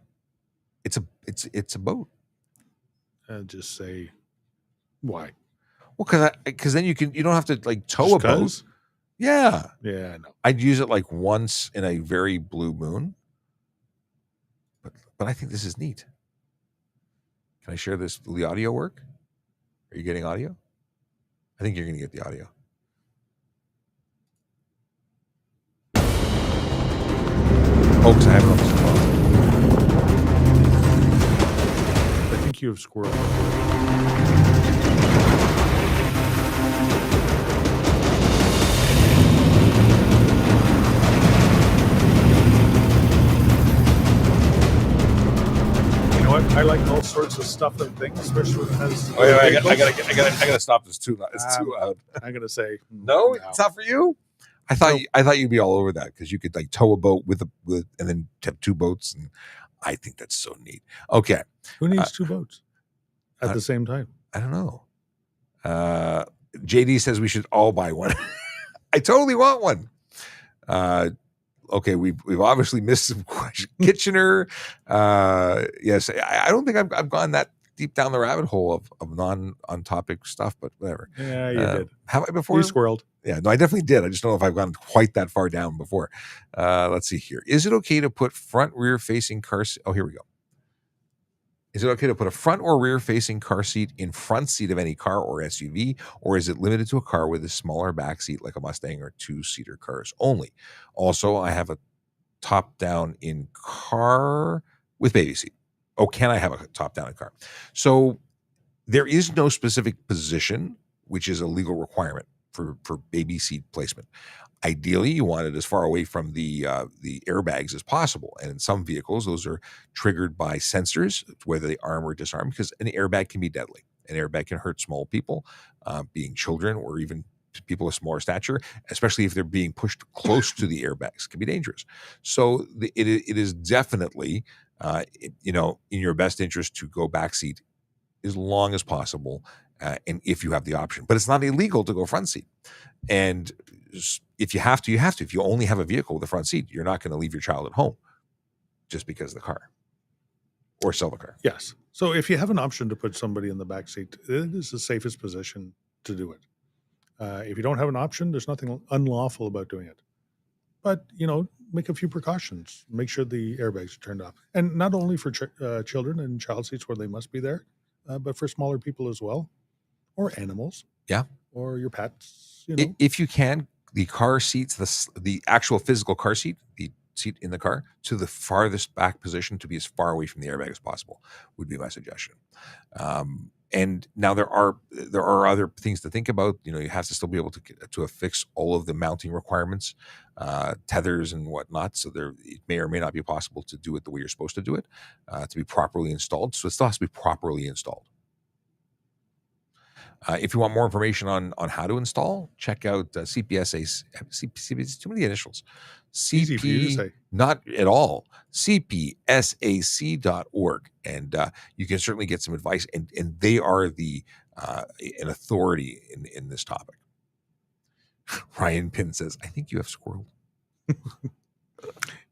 it's a boat. Just say why? Well, because then you don't have to like tow a boat. Yeah. Yeah, I know. I'd use it like once in a very blue moon. But I think this is neat. Can I share this? Will the audio work? Are you getting audio? I think you're going to get the audio. Folks, I have it on the phone. I think you have squirrel. I like all sorts of stuff and things, especially when it has. Oh yeah, I gotta stop this too loud. It's too loud. I'm gonna say no, it's not for you. I thought you'd be all over that because you could like tow a boat with and then have two boats, and I think that's so neat. Okay, who needs two boats at the same time? I don't know. JD says we should all buy one. I totally want one. Okay, we've obviously missed some questions. Kitchener, yes, I don't think I've gone that deep down the rabbit hole of non-on-topic stuff, but whatever. Yeah, you did. Have I before? You squirreled. Yeah, no, I definitely did. I just don't know if I've gone quite that far down before. Let's see here. Is it okay to put front rear facing car seat? Oh, here we go. Is it okay to put a front or rear facing car seat in front seat of any car or SUV, or is it limited to a car with a smaller back seat like a Mustang or two-seater cars only? Also, I have a top down in car with baby seat. Oh, can I have a top down in car? So there is no specific position, which is a legal requirement for baby seat placement. Ideally, you want it as far away from the airbags as possible. And in some vehicles, those are triggered by sensors, whether they arm or disarm, because an airbag can be deadly. An airbag can hurt small people, being children or even people of smaller stature, especially if they're being pushed close to the airbags. It can be dangerous. So it is definitely, in your best interest to go backseat as long as possible, and if you have the option. But it's not illegal to go front seat. And if you have to, you have to. If you only have a vehicle with a front seat, you're not going to leave your child at home just because of the car or sell the car. Yes. So if you have an option to put somebody in the back seat, it is the safest position to do it. If you don't have an option, there's nothing unlawful about doing it. But, make a few precautions. Make sure the airbags are turned off. And not only for children and child seats where they must be there, but for smaller people as well, or animals. Yeah. Or your pets. If you can, the car seats, the actual physical car seat, the seat in the car, to the farthest back position to be as far away from the airbag as possible would be my suggestion. And now there are other things to think about. You have to still be able to affix all of the mounting requirements, tethers and whatnot. So it may or may not be possible to do it the way you're supposed to do it, to be properly installed. So it still has to be properly installed. If you want more information on how to install, check out CPSA. CP, too many initials. Easy for you to say. Not at all. CPSAC.org, and you can certainly get some advice. And they are an authority in this topic. Ryan Pinn says, "I think you have squirreled."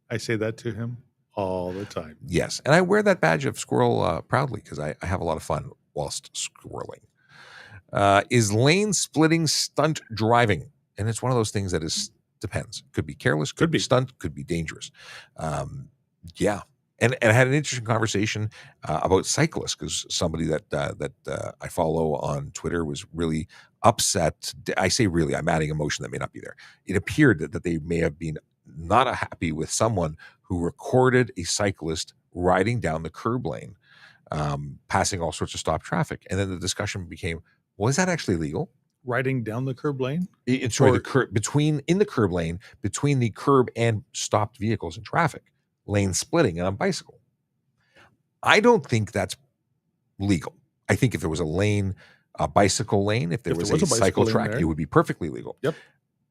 I say that to him all the time. Yes, and I wear that badge of squirrel proudly because I have a lot of fun whilst squirreling. Is lane splitting stunt driving? And it's one of those things that depends. Could be careless, could be stunt, could be dangerous. Yeah. And I had an interesting conversation about cyclists, because somebody that I follow on Twitter was really upset. I say really, I'm adding emotion that may not be there. It appeared that they may have been not happy with someone who recorded a cyclist riding down the curb lane, passing all sorts of stop traffic. And then the discussion became, was that actually legal? Riding down the curb lane? The curb in the curb lane, between the curb and stopped vehicles in traffic, lane splitting on a bicycle. I don't think that's legal. I think if there was a bicycle lane, if there was a cycle track, it would be perfectly legal. Yep.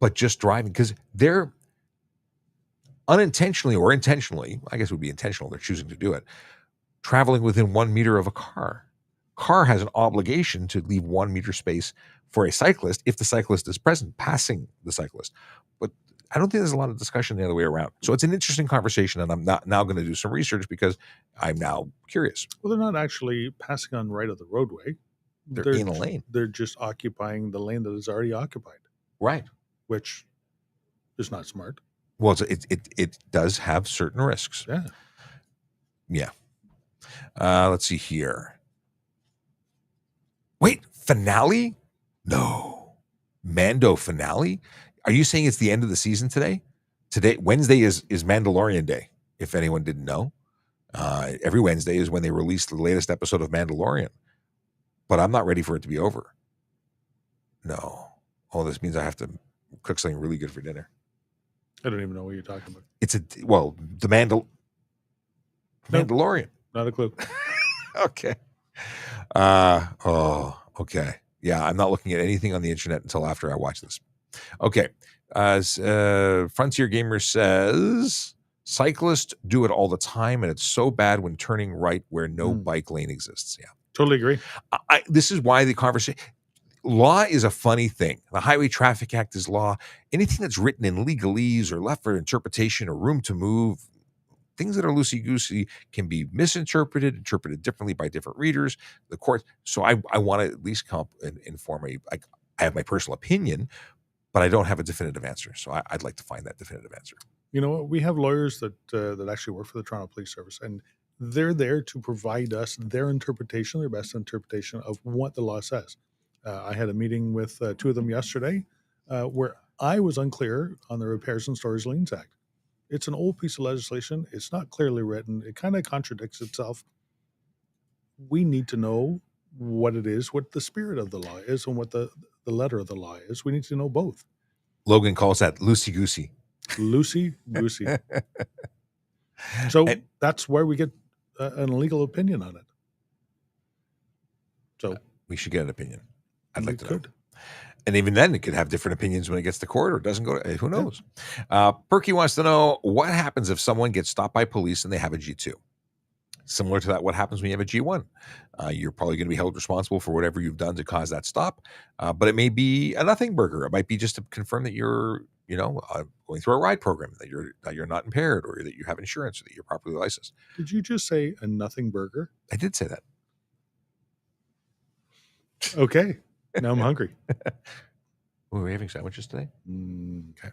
But just driving, because they're unintentionally or intentionally, I guess it would be intentional, they're choosing to do it, traveling within 1 meter of a car. Car has an obligation to leave 1 meter space for a cyclist if the cyclist is present, passing the cyclist. But I don't think there's a lot of discussion the other way around. So it's an interesting conversation, and I'm not now going to do some research because I'm now curious. Well, they're not actually passing on right of the roadway. They're in a lane. They're just occupying the lane that is already occupied. Right. Which is not smart. Well, it does have certain risks. Yeah. Yeah. Let's see here. Wait, finale? No. Mando finale? Are you saying it's the end of the season today? Today, Wednesday is Mandalorian Day, if anyone didn't know. Every Wednesday is when they release the latest episode of Mandalorian. But I'm not ready for it to be over. No. Oh, this means I have to cook something really good for dinner. I don't even know what you're talking about. The Mandalorian. Not a clue. Okay. Okay. Yeah, I'm not looking at anything on the internet until after I watch this. Okay. Frontier Gamer says, cyclists do it all the time, and it's so bad when turning right where no bike lane exists. Yeah. Totally agree. This is why the conversation... Law is a funny thing. The Highway Traffic Act is law. Anything that's written in legalese or left for interpretation or room to move, things that are loosey-goosey can be interpreted differently by different readers, the court. So I want to at least inform I have my personal opinion, but I don't have a definitive answer. So I'd like to find that definitive answer. You know what? We have lawyers that actually work for the Toronto Police Service, and they're there to provide us their interpretation, their best interpretation of what the law says. I had a meeting with two of them yesterday where I was unclear on the Repairs and Storage Liens Act. It's an old piece of legislation. It's not clearly written. It kind of contradicts itself. We need to know what it is, what the spirit of the law is, and what the letter of the law is. We need to know both. Logan calls that loosey-goosey. Loosey-goosey. So that's where we get an legal opinion on it. So we should get an opinion. I'd like to know. And even then, it could have different opinions when it gets to court or doesn't go to, who knows? Perky wants to know, what happens if someone gets stopped by police and they have a G2? Similar to that, what happens when you have a G1? You're probably going to be held responsible for whatever you've done to cause that stop. But it may be a nothing burger. It might be just to confirm that you're, going through a ride program, that you're not impaired, or that you have insurance, or that you're properly licensed. Did you just say a nothing burger? I did say that. Okay. Now I'm hungry. Were we having sandwiches today? Okay.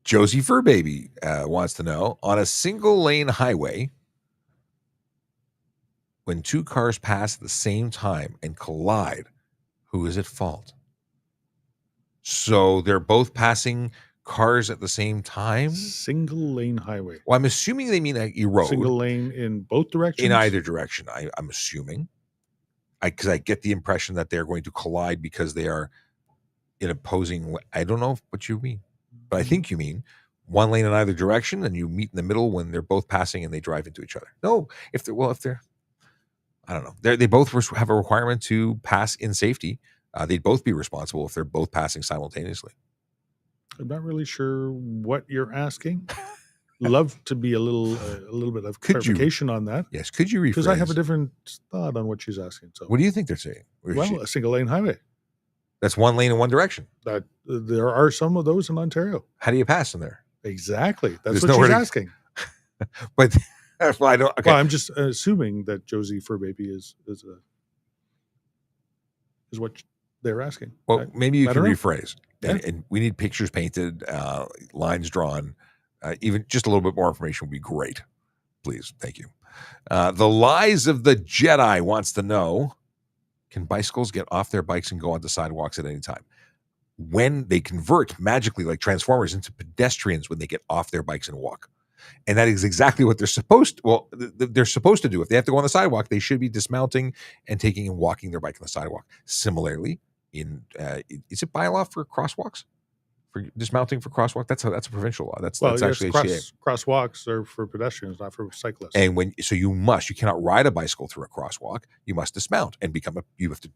Josie Furbaby wants to know, on a single lane highway, when two cars pass at the same time and collide, who is at fault? So they're both passing cars at the same time? Single lane highway. Well, I'm assuming they mean a road. Single lane in both directions? In either direction, I'm assuming. Because I get the impression that they're going to collide because they are in opposing. I don't know what you mean, but I think you mean one lane in either direction, and you meet in the middle when they're both passing and they drive into each other. No, if they're, I don't know. They both have a requirement to pass in safety. They'd both be responsible if they're both passing simultaneously. I'm not really sure what you're asking. Love to be a little bit of clarification on that. Yes, could you rephrase? Because I have a different thought on what she's asking. So, what do you think they're saying? Well, a single lane highway. That's one lane in one direction. That there are some of those in Ontario. How do you pass in there? Exactly. That's what she's asking. But well, I don't. Okay. Well, I'm just assuming that Josie Furbaby is what they're asking. Well, maybe you can rephrase. And we need pictures painted, lines drawn. even just a little bit more information would be great. Please. Thank you. The Lies of the Jedi wants to know, can bicycles get off their bikes and go onto sidewalks at any time? When they convert magically like Transformers into pedestrians when they get off their bikes and walk. And that is exactly what they're supposed to, well, they're supposed to do. If they have to go on the sidewalk, they should be dismounting and taking and walking their bike on the sidewalk. Similarly, is it bylaw for crosswalks? For dismounting for crosswalk? That's a provincial law. That's actually HCA. Crosswalks are for pedestrians, not for cyclists. And you cannot ride a bicycle through a crosswalk. You must dismount and you have to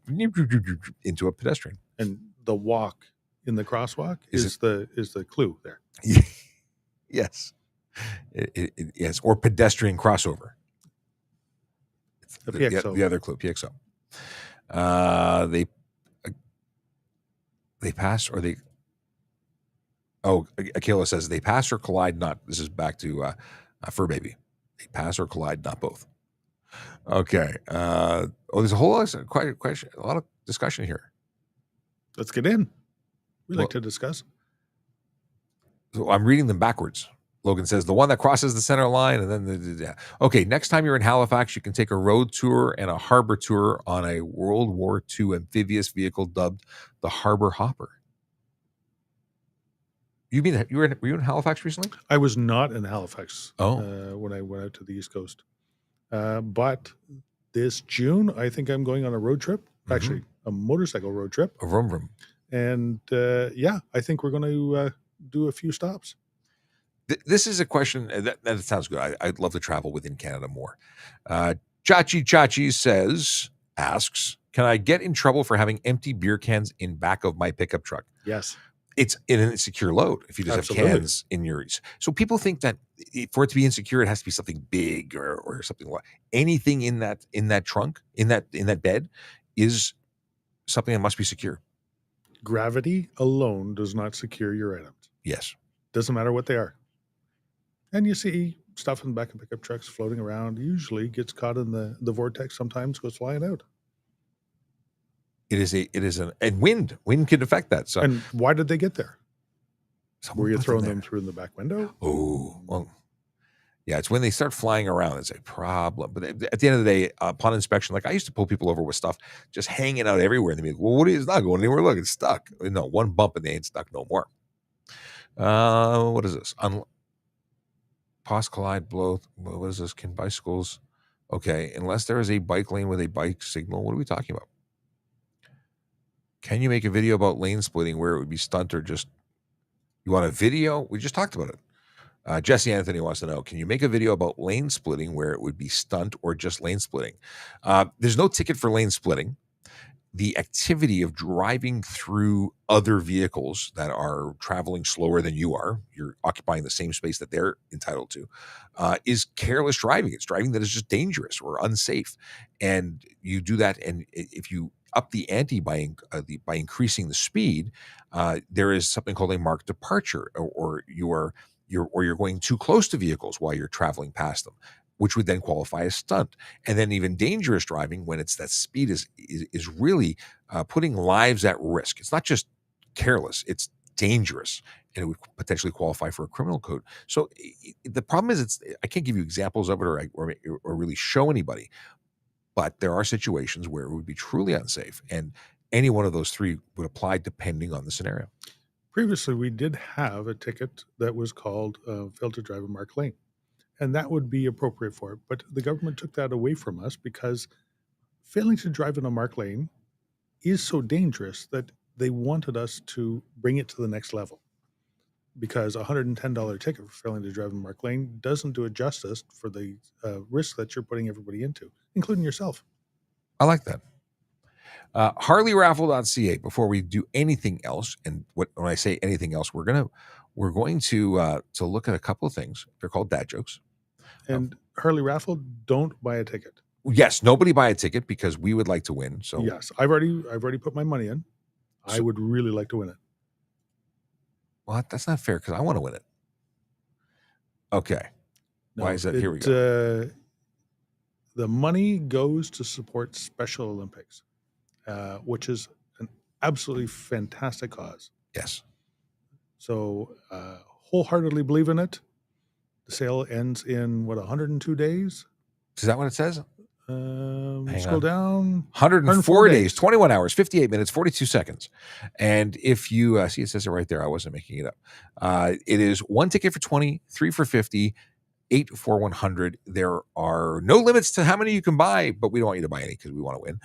into a pedestrian. And the walk in the crosswalk is the clue there. Yes. Yes, or pedestrian crossover. The other clue, PXO. They pass or they. Oh, Akela says they pass or collide not. This is back to Fur Baby. They pass or collide, not both. Okay. There's a whole lot of question, a lot of discussion here. Let's get in. We like to discuss. So I'm reading them backwards. Logan says, the one that crosses the center line, and then okay, next time you're in Halifax, you can take a road tour and a harbor tour on a World War II amphibious vehicle dubbed the Harbor Hopper. You mean that were you in Halifax recently? I was not in Halifax when I went out to the East Coast. But this June, I think I'm going on a road trip, actually a motorcycle road trip. A vroom vroom. And I think we're going to do a few stops. This is a question that sounds good. I'd love to travel within Canada more. Chachi asks, can I get in trouble for having empty beer cans in back of my pickup truck? Yes. It's an insecure load if you just have cans in your. So people think that for it to be insecure, it has to be something big or something like anything in that trunk, in that bed is something that must be secure. Gravity alone does not secure your items. Yes. Doesn't matter what they are. And you see stuff in the back of pickup trucks floating around, usually gets caught in the vortex, sometimes goes flying out. And wind can affect that. So, and why did they get there? Were you throwing them through in the back window? Oh, well, yeah, it's when they start flying around, it's a problem. But at the end of the day, upon inspection, like I used to pull people over with stuff just hanging out everywhere. And they'd be like, well, what is it's not going anywhere? Look, it's stuck. No, one bump and they ain't stuck no more. What is this? Pause, collide, blow. What is this? Can bicycles? Okay, unless there is a bike lane with a bike signal, what are we talking about? Can you make a video about lane splitting where it would be stunt or just, you want a video? We just talked about it. Jesse Anthony wants to know, can you make a video about lane splitting where it would be stunt or just lane splitting? There's no ticket for lane splitting. The activity of driving through other vehicles that are traveling slower than you're occupying the same space that they're entitled to, is careless driving. It's driving that is just dangerous or unsafe. And you do that, and if you up the ante by increasing the speed, there is something called a marked departure, or you're going too close to vehicles while you're traveling past them, which would then qualify as stunt. And then even dangerous driving, when it's that speed is really putting lives at risk. It's not just careless, it's dangerous, and it would potentially qualify for a criminal code. So the problem is, I can't give you examples of it or really show anybody, but there are situations where it would be truly unsafe, and any one of those three would apply depending on the scenario. Previously, we did have a ticket that was called failed to drive a marked lane. And that would be appropriate for it. But the government took that away from us because failing to drive in a marked lane is so dangerous that they wanted us to bring it to the next level. Because a $110 ticket for failing to drive in a marked lane doesn't do it justice for the risk that you're putting everybody into, including yourself. I like that. HarleyRaffle.ca. Before we do anything else, and when I say anything else, we're going to look at a couple of things. They're called dad jokes. And Harley Raffle, don't buy a ticket. Yes, nobody buy a ticket because we would like to win. So yes, I've already put my money in. I would really like to win it. Well, that's not fair because I want to win it. Okay. No, why is that? Here we go. The money goes to support Special Olympics, which is an absolutely fantastic cause. Yes. So wholeheartedly believe in it. sale ends in 102 days. Is that what it says? Scroll down. 104 days, 21 hours, 58 minutes, 42 seconds. And if you see, it says it right there. I wasn't making it up. It is 1 ticket for 20, 3 for 50, 8 for 100. There are no limits to how many you can buy, but we don't want you to buy any because we want to win.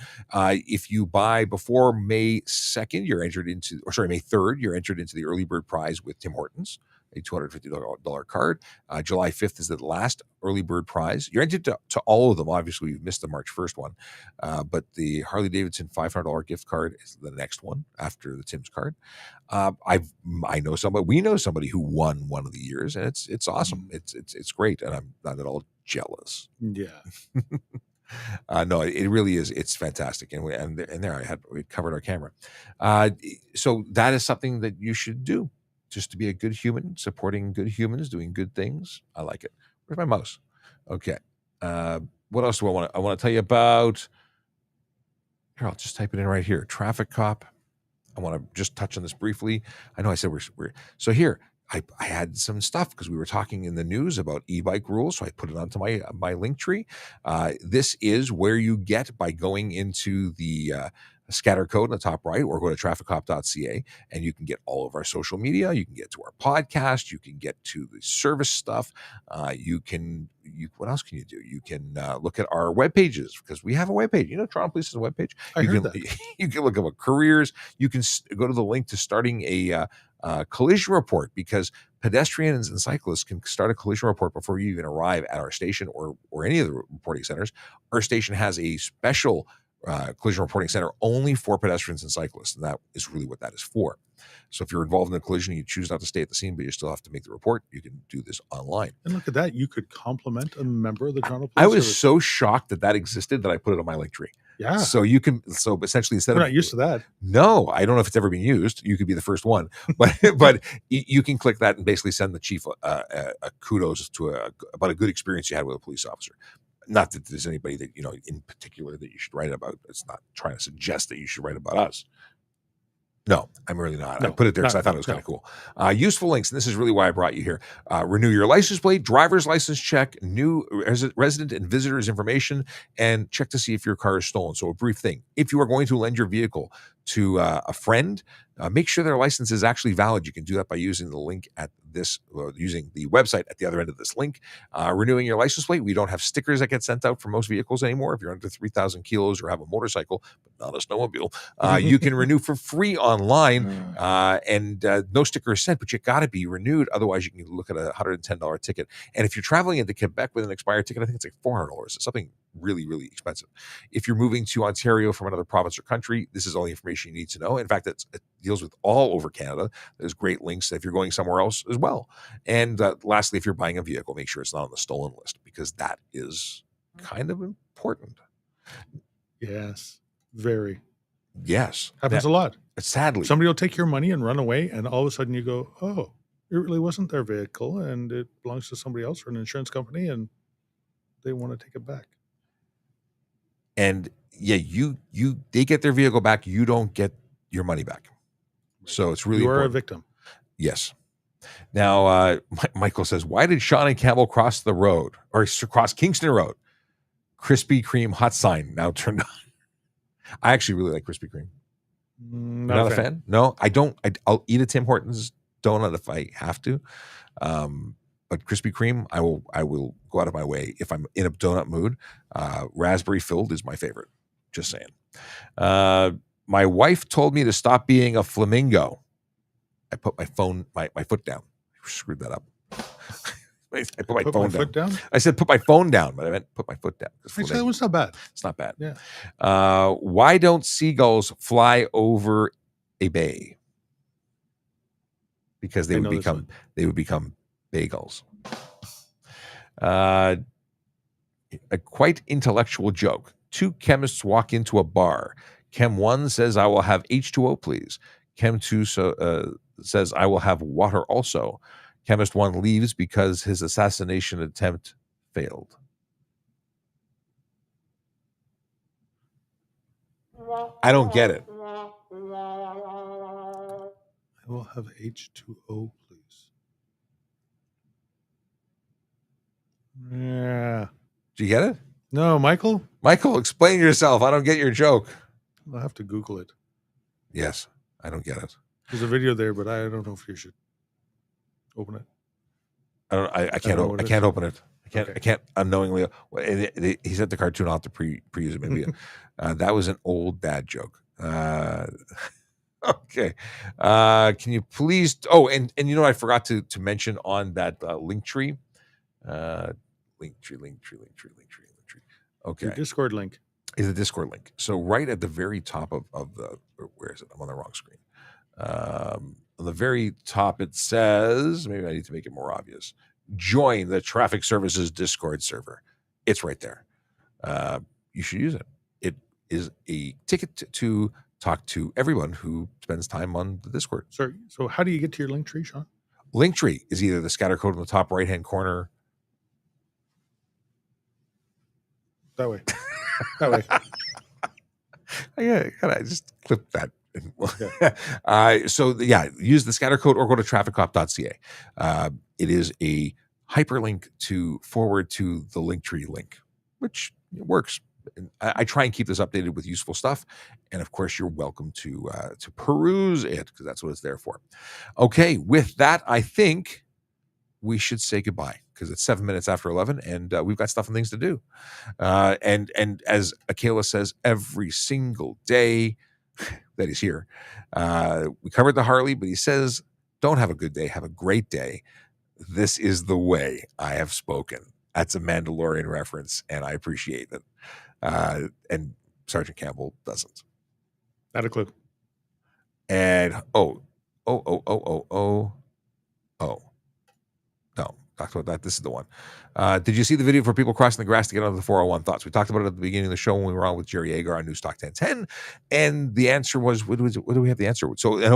If you buy before May 2nd, you're entered into, or sorry, May 3rd, you're entered into the early bird prize with Tim Hortons, a $250 card. July 5th is the last early bird prize. You're entered to all of them. Obviously, we've missed the March 1st one, but the Harley Davidson $500 gift card is the next one after the Tim's card. I know somebody. We know somebody who won one of the years, and it's awesome. It's great, and I'm not at all jealous. Yeah. No, it really is. It's fantastic, and there we covered our camera. So that is something that you should do. Just to be a good human, supporting good humans, doing good things. I like it. Where's my mouse? Okay. What else do I want to? I want to tell you about. Here, I'll just type it in right here. Traffic cop. I want to just touch on this briefly. I know I said we're so here. I had some stuff because we were talking in the news about e-bike rules, so I put it onto my link tree. This is where you get by going into the scatter code in the top right, or go to trafficcop.ca, and you can get all of our social media. You can get to our podcast. You can get to the service stuff. What else can you do? You can look at our web pages, because we have a web page. You know, Toronto Police has a web page. You can look at careers. You can go to the link to starting a collision report, because pedestrians and cyclists can start a collision report before you even arrive at our station or any of the reporting centers. Our station has a special collision reporting center only for pedestrians and cyclists, and that is really what that is for. So if you're involved in a collision and you choose not to stay at the scene, but you still have to make the report, you can do this online. And look at that. You could compliment a member of the Toronto Police I was Service. so shocked that existed that I put it on my link tree. Yeah. So you can, so essentially instead We're of not used to that. No, I don't know if it's ever been used. You could be the first one, but you can click that and basically send the chief a kudos about a good experience you had with a police officer. Not that there's anybody that, in particular that you should write about. It's not trying to suggest that you should write about us. No, I'm really not. I put it there because I thought it was kind of cool. Useful links, and this is really why I brought you here. Renew your license plate, driver's license check, new resident and visitors information, and check to see if your car is stolen. So a brief thing. If you are going to lend your vehicle to a friend, make sure their license is actually valid. You can do that by using the link at this, using the website at the other end of this link. Renewing your license plate. We don't have stickers that get sent out for most vehicles anymore. If you're under 3,000 kilos or have a motorcycle, but not a snowmobile, you can renew for free online, and no sticker is sent, but you got to be renewed. Otherwise, you can look at a $110 ticket. And if you're traveling into Quebec with an expired ticket, I think it's like $400. It's something really, really expensive. If you're moving to Ontario from another province or country, this is all the information you need to know. In fact, it deals with all over Canada. There's great links if you're going somewhere else as well. And lastly, if you're buying a vehicle, make sure it's not on the stolen list, because that is kind of important. Yes, very. Yes. Happens a lot. Sadly. Somebody will take your money and run away, and all of a sudden you go, oh, it really wasn't their vehicle, and it belongs to somebody else or an insurance company, and they want to take it back. And yeah, they get their vehicle back. You don't get your money back. So it's really important. A victim. Yes. Now, Michael says, why did Sean and Campbell cross the road or cross Kingston Road? Krispy Kreme hot sign now turned on. I actually really like Krispy Kreme. Not a fan? No, I don't. I'll eat a Tim Hortons donut if I have to. But Krispy Kreme, I will go out of my way if I'm in a donut mood. Raspberry filled is my favorite. Just saying. My wife told me to stop being a flamingo. I put my foot down. I screwed that up. I put my phone down. I said put my phone down, but I meant put my foot down. That was not bad. It's not bad. Yeah. Why don't seagulls fly over a bay? Because they would become bagels. A quite intellectual joke. Two chemists walk into a bar. Chem 1 says, I will have H2O, please. Chem 2 says, I will have water also. Chemist 1 leaves because his assassination attempt failed. I don't get it. I will have H2O, please. Yeah. Do you get it? No, Michael? Michael, explain yourself. I don't get your joke. I'll have to Google it. Yes, I don't get it. There's a video there, but I don't know if you should open it. I can't open it. I can't unknowingly. He said the cartoon. I'll have to pre-use it. Maybe that was an old dad joke. Okay. Can you please? Oh, and you know, I forgot to mention on that link tree. Link tree. Okay. Your Discord link is a Discord link. So right at the very top of the, where is it? I'm on the wrong screen. On the very top, it says, maybe I need to make it more obvious. Join the Traffic Services Discord server. It's right there. You should use it. It is a ticket to talk to everyone who spends time on the Discord. Sorry. So how do you get to your link tree, Sean? Link tree is either the scatter code in the top right-hand corner. That way. That way. Yeah, gotta just clip that. So use the scatter code or go to trafficcop.ca. It is a hyperlink to forward to the Linktree link, which works. And I try and keep this updated with useful stuff, and of course, you're welcome to peruse it because that's what it's there for. Okay, with that, I think we should say goodbye because it's 7 minutes after 11, and we've got stuff and things to do. And as Akela says, every single day that he's here, we covered the Harley, but he says, "Don't have a good day, have a great day. This is the way I have spoken." That's a Mandalorian reference, and I appreciate it. And Sergeant Campbell doesn't. Not a clue. And no, talked about that. This is the one. Did you see the video for people crossing the grass to get onto the 401? Thoughts? We talked about it at the beginning of the show when we were on with Jerry Agar on Newstalk 1010, and the answer was, what do we have the answer? So an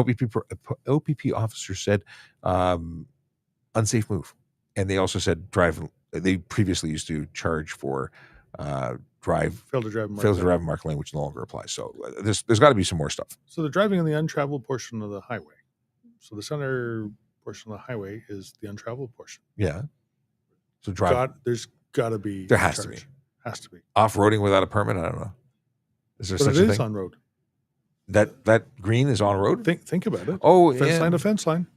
OPP officer said, unsafe move, and they also said drive. They previously used to charge for fail to drive in Mark Lane, which no longer applies. So there's got to be some more stuff. So they're driving on the untraveled portion of the highway. So the center portion of the highway is the untraveled portion. Yeah. So there's got to be. There has to be. Has to be. Off-roading without a permit? I don't know. Is there such a thing? It is on road. That green is on road? Think about it. Oh, fence line to fence line.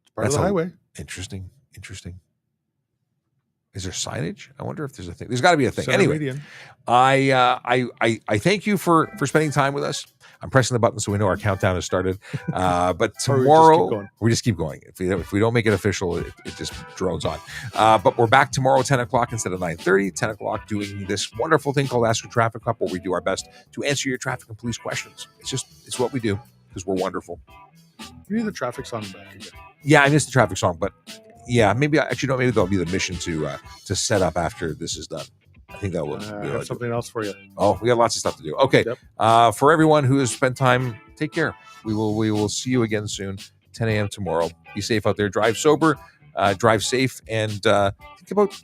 It's part of the highway. Interesting. Is there signage? I wonder if there's a thing. There's got to be a thing. Anyway, median. I thank you for spending time with us. I'm pressing the button so we know our countdown has started. But tomorrow we just keep going. If we don't make it official, it just drones on. But we're back tomorrow, 10 o'clock instead of 9:30. 10 o'clock doing this wonderful thing called Ask a Traffic Cop, where we do our best to answer your traffic and police questions. It's what we do because we're wonderful. You need the traffic song back again. Yeah, I missed the traffic song, but yeah, maybe maybe that'll be the mission to set up after this is done. I think that will. I have something else for you. Oh, we got lots of stuff to do. Okay, yep. For everyone who has spent time, take care. We will see you again soon. 10 a.m. tomorrow. Be safe out there. Drive sober, drive safe, and think about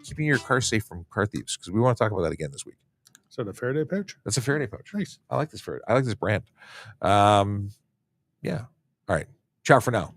keeping your car safe from car thieves because we want to talk about that again this week. Is that a Faraday pouch? That's a Faraday pouch. Nice. I like this Faraday. I like this brand. Yeah. All right. Ciao for now.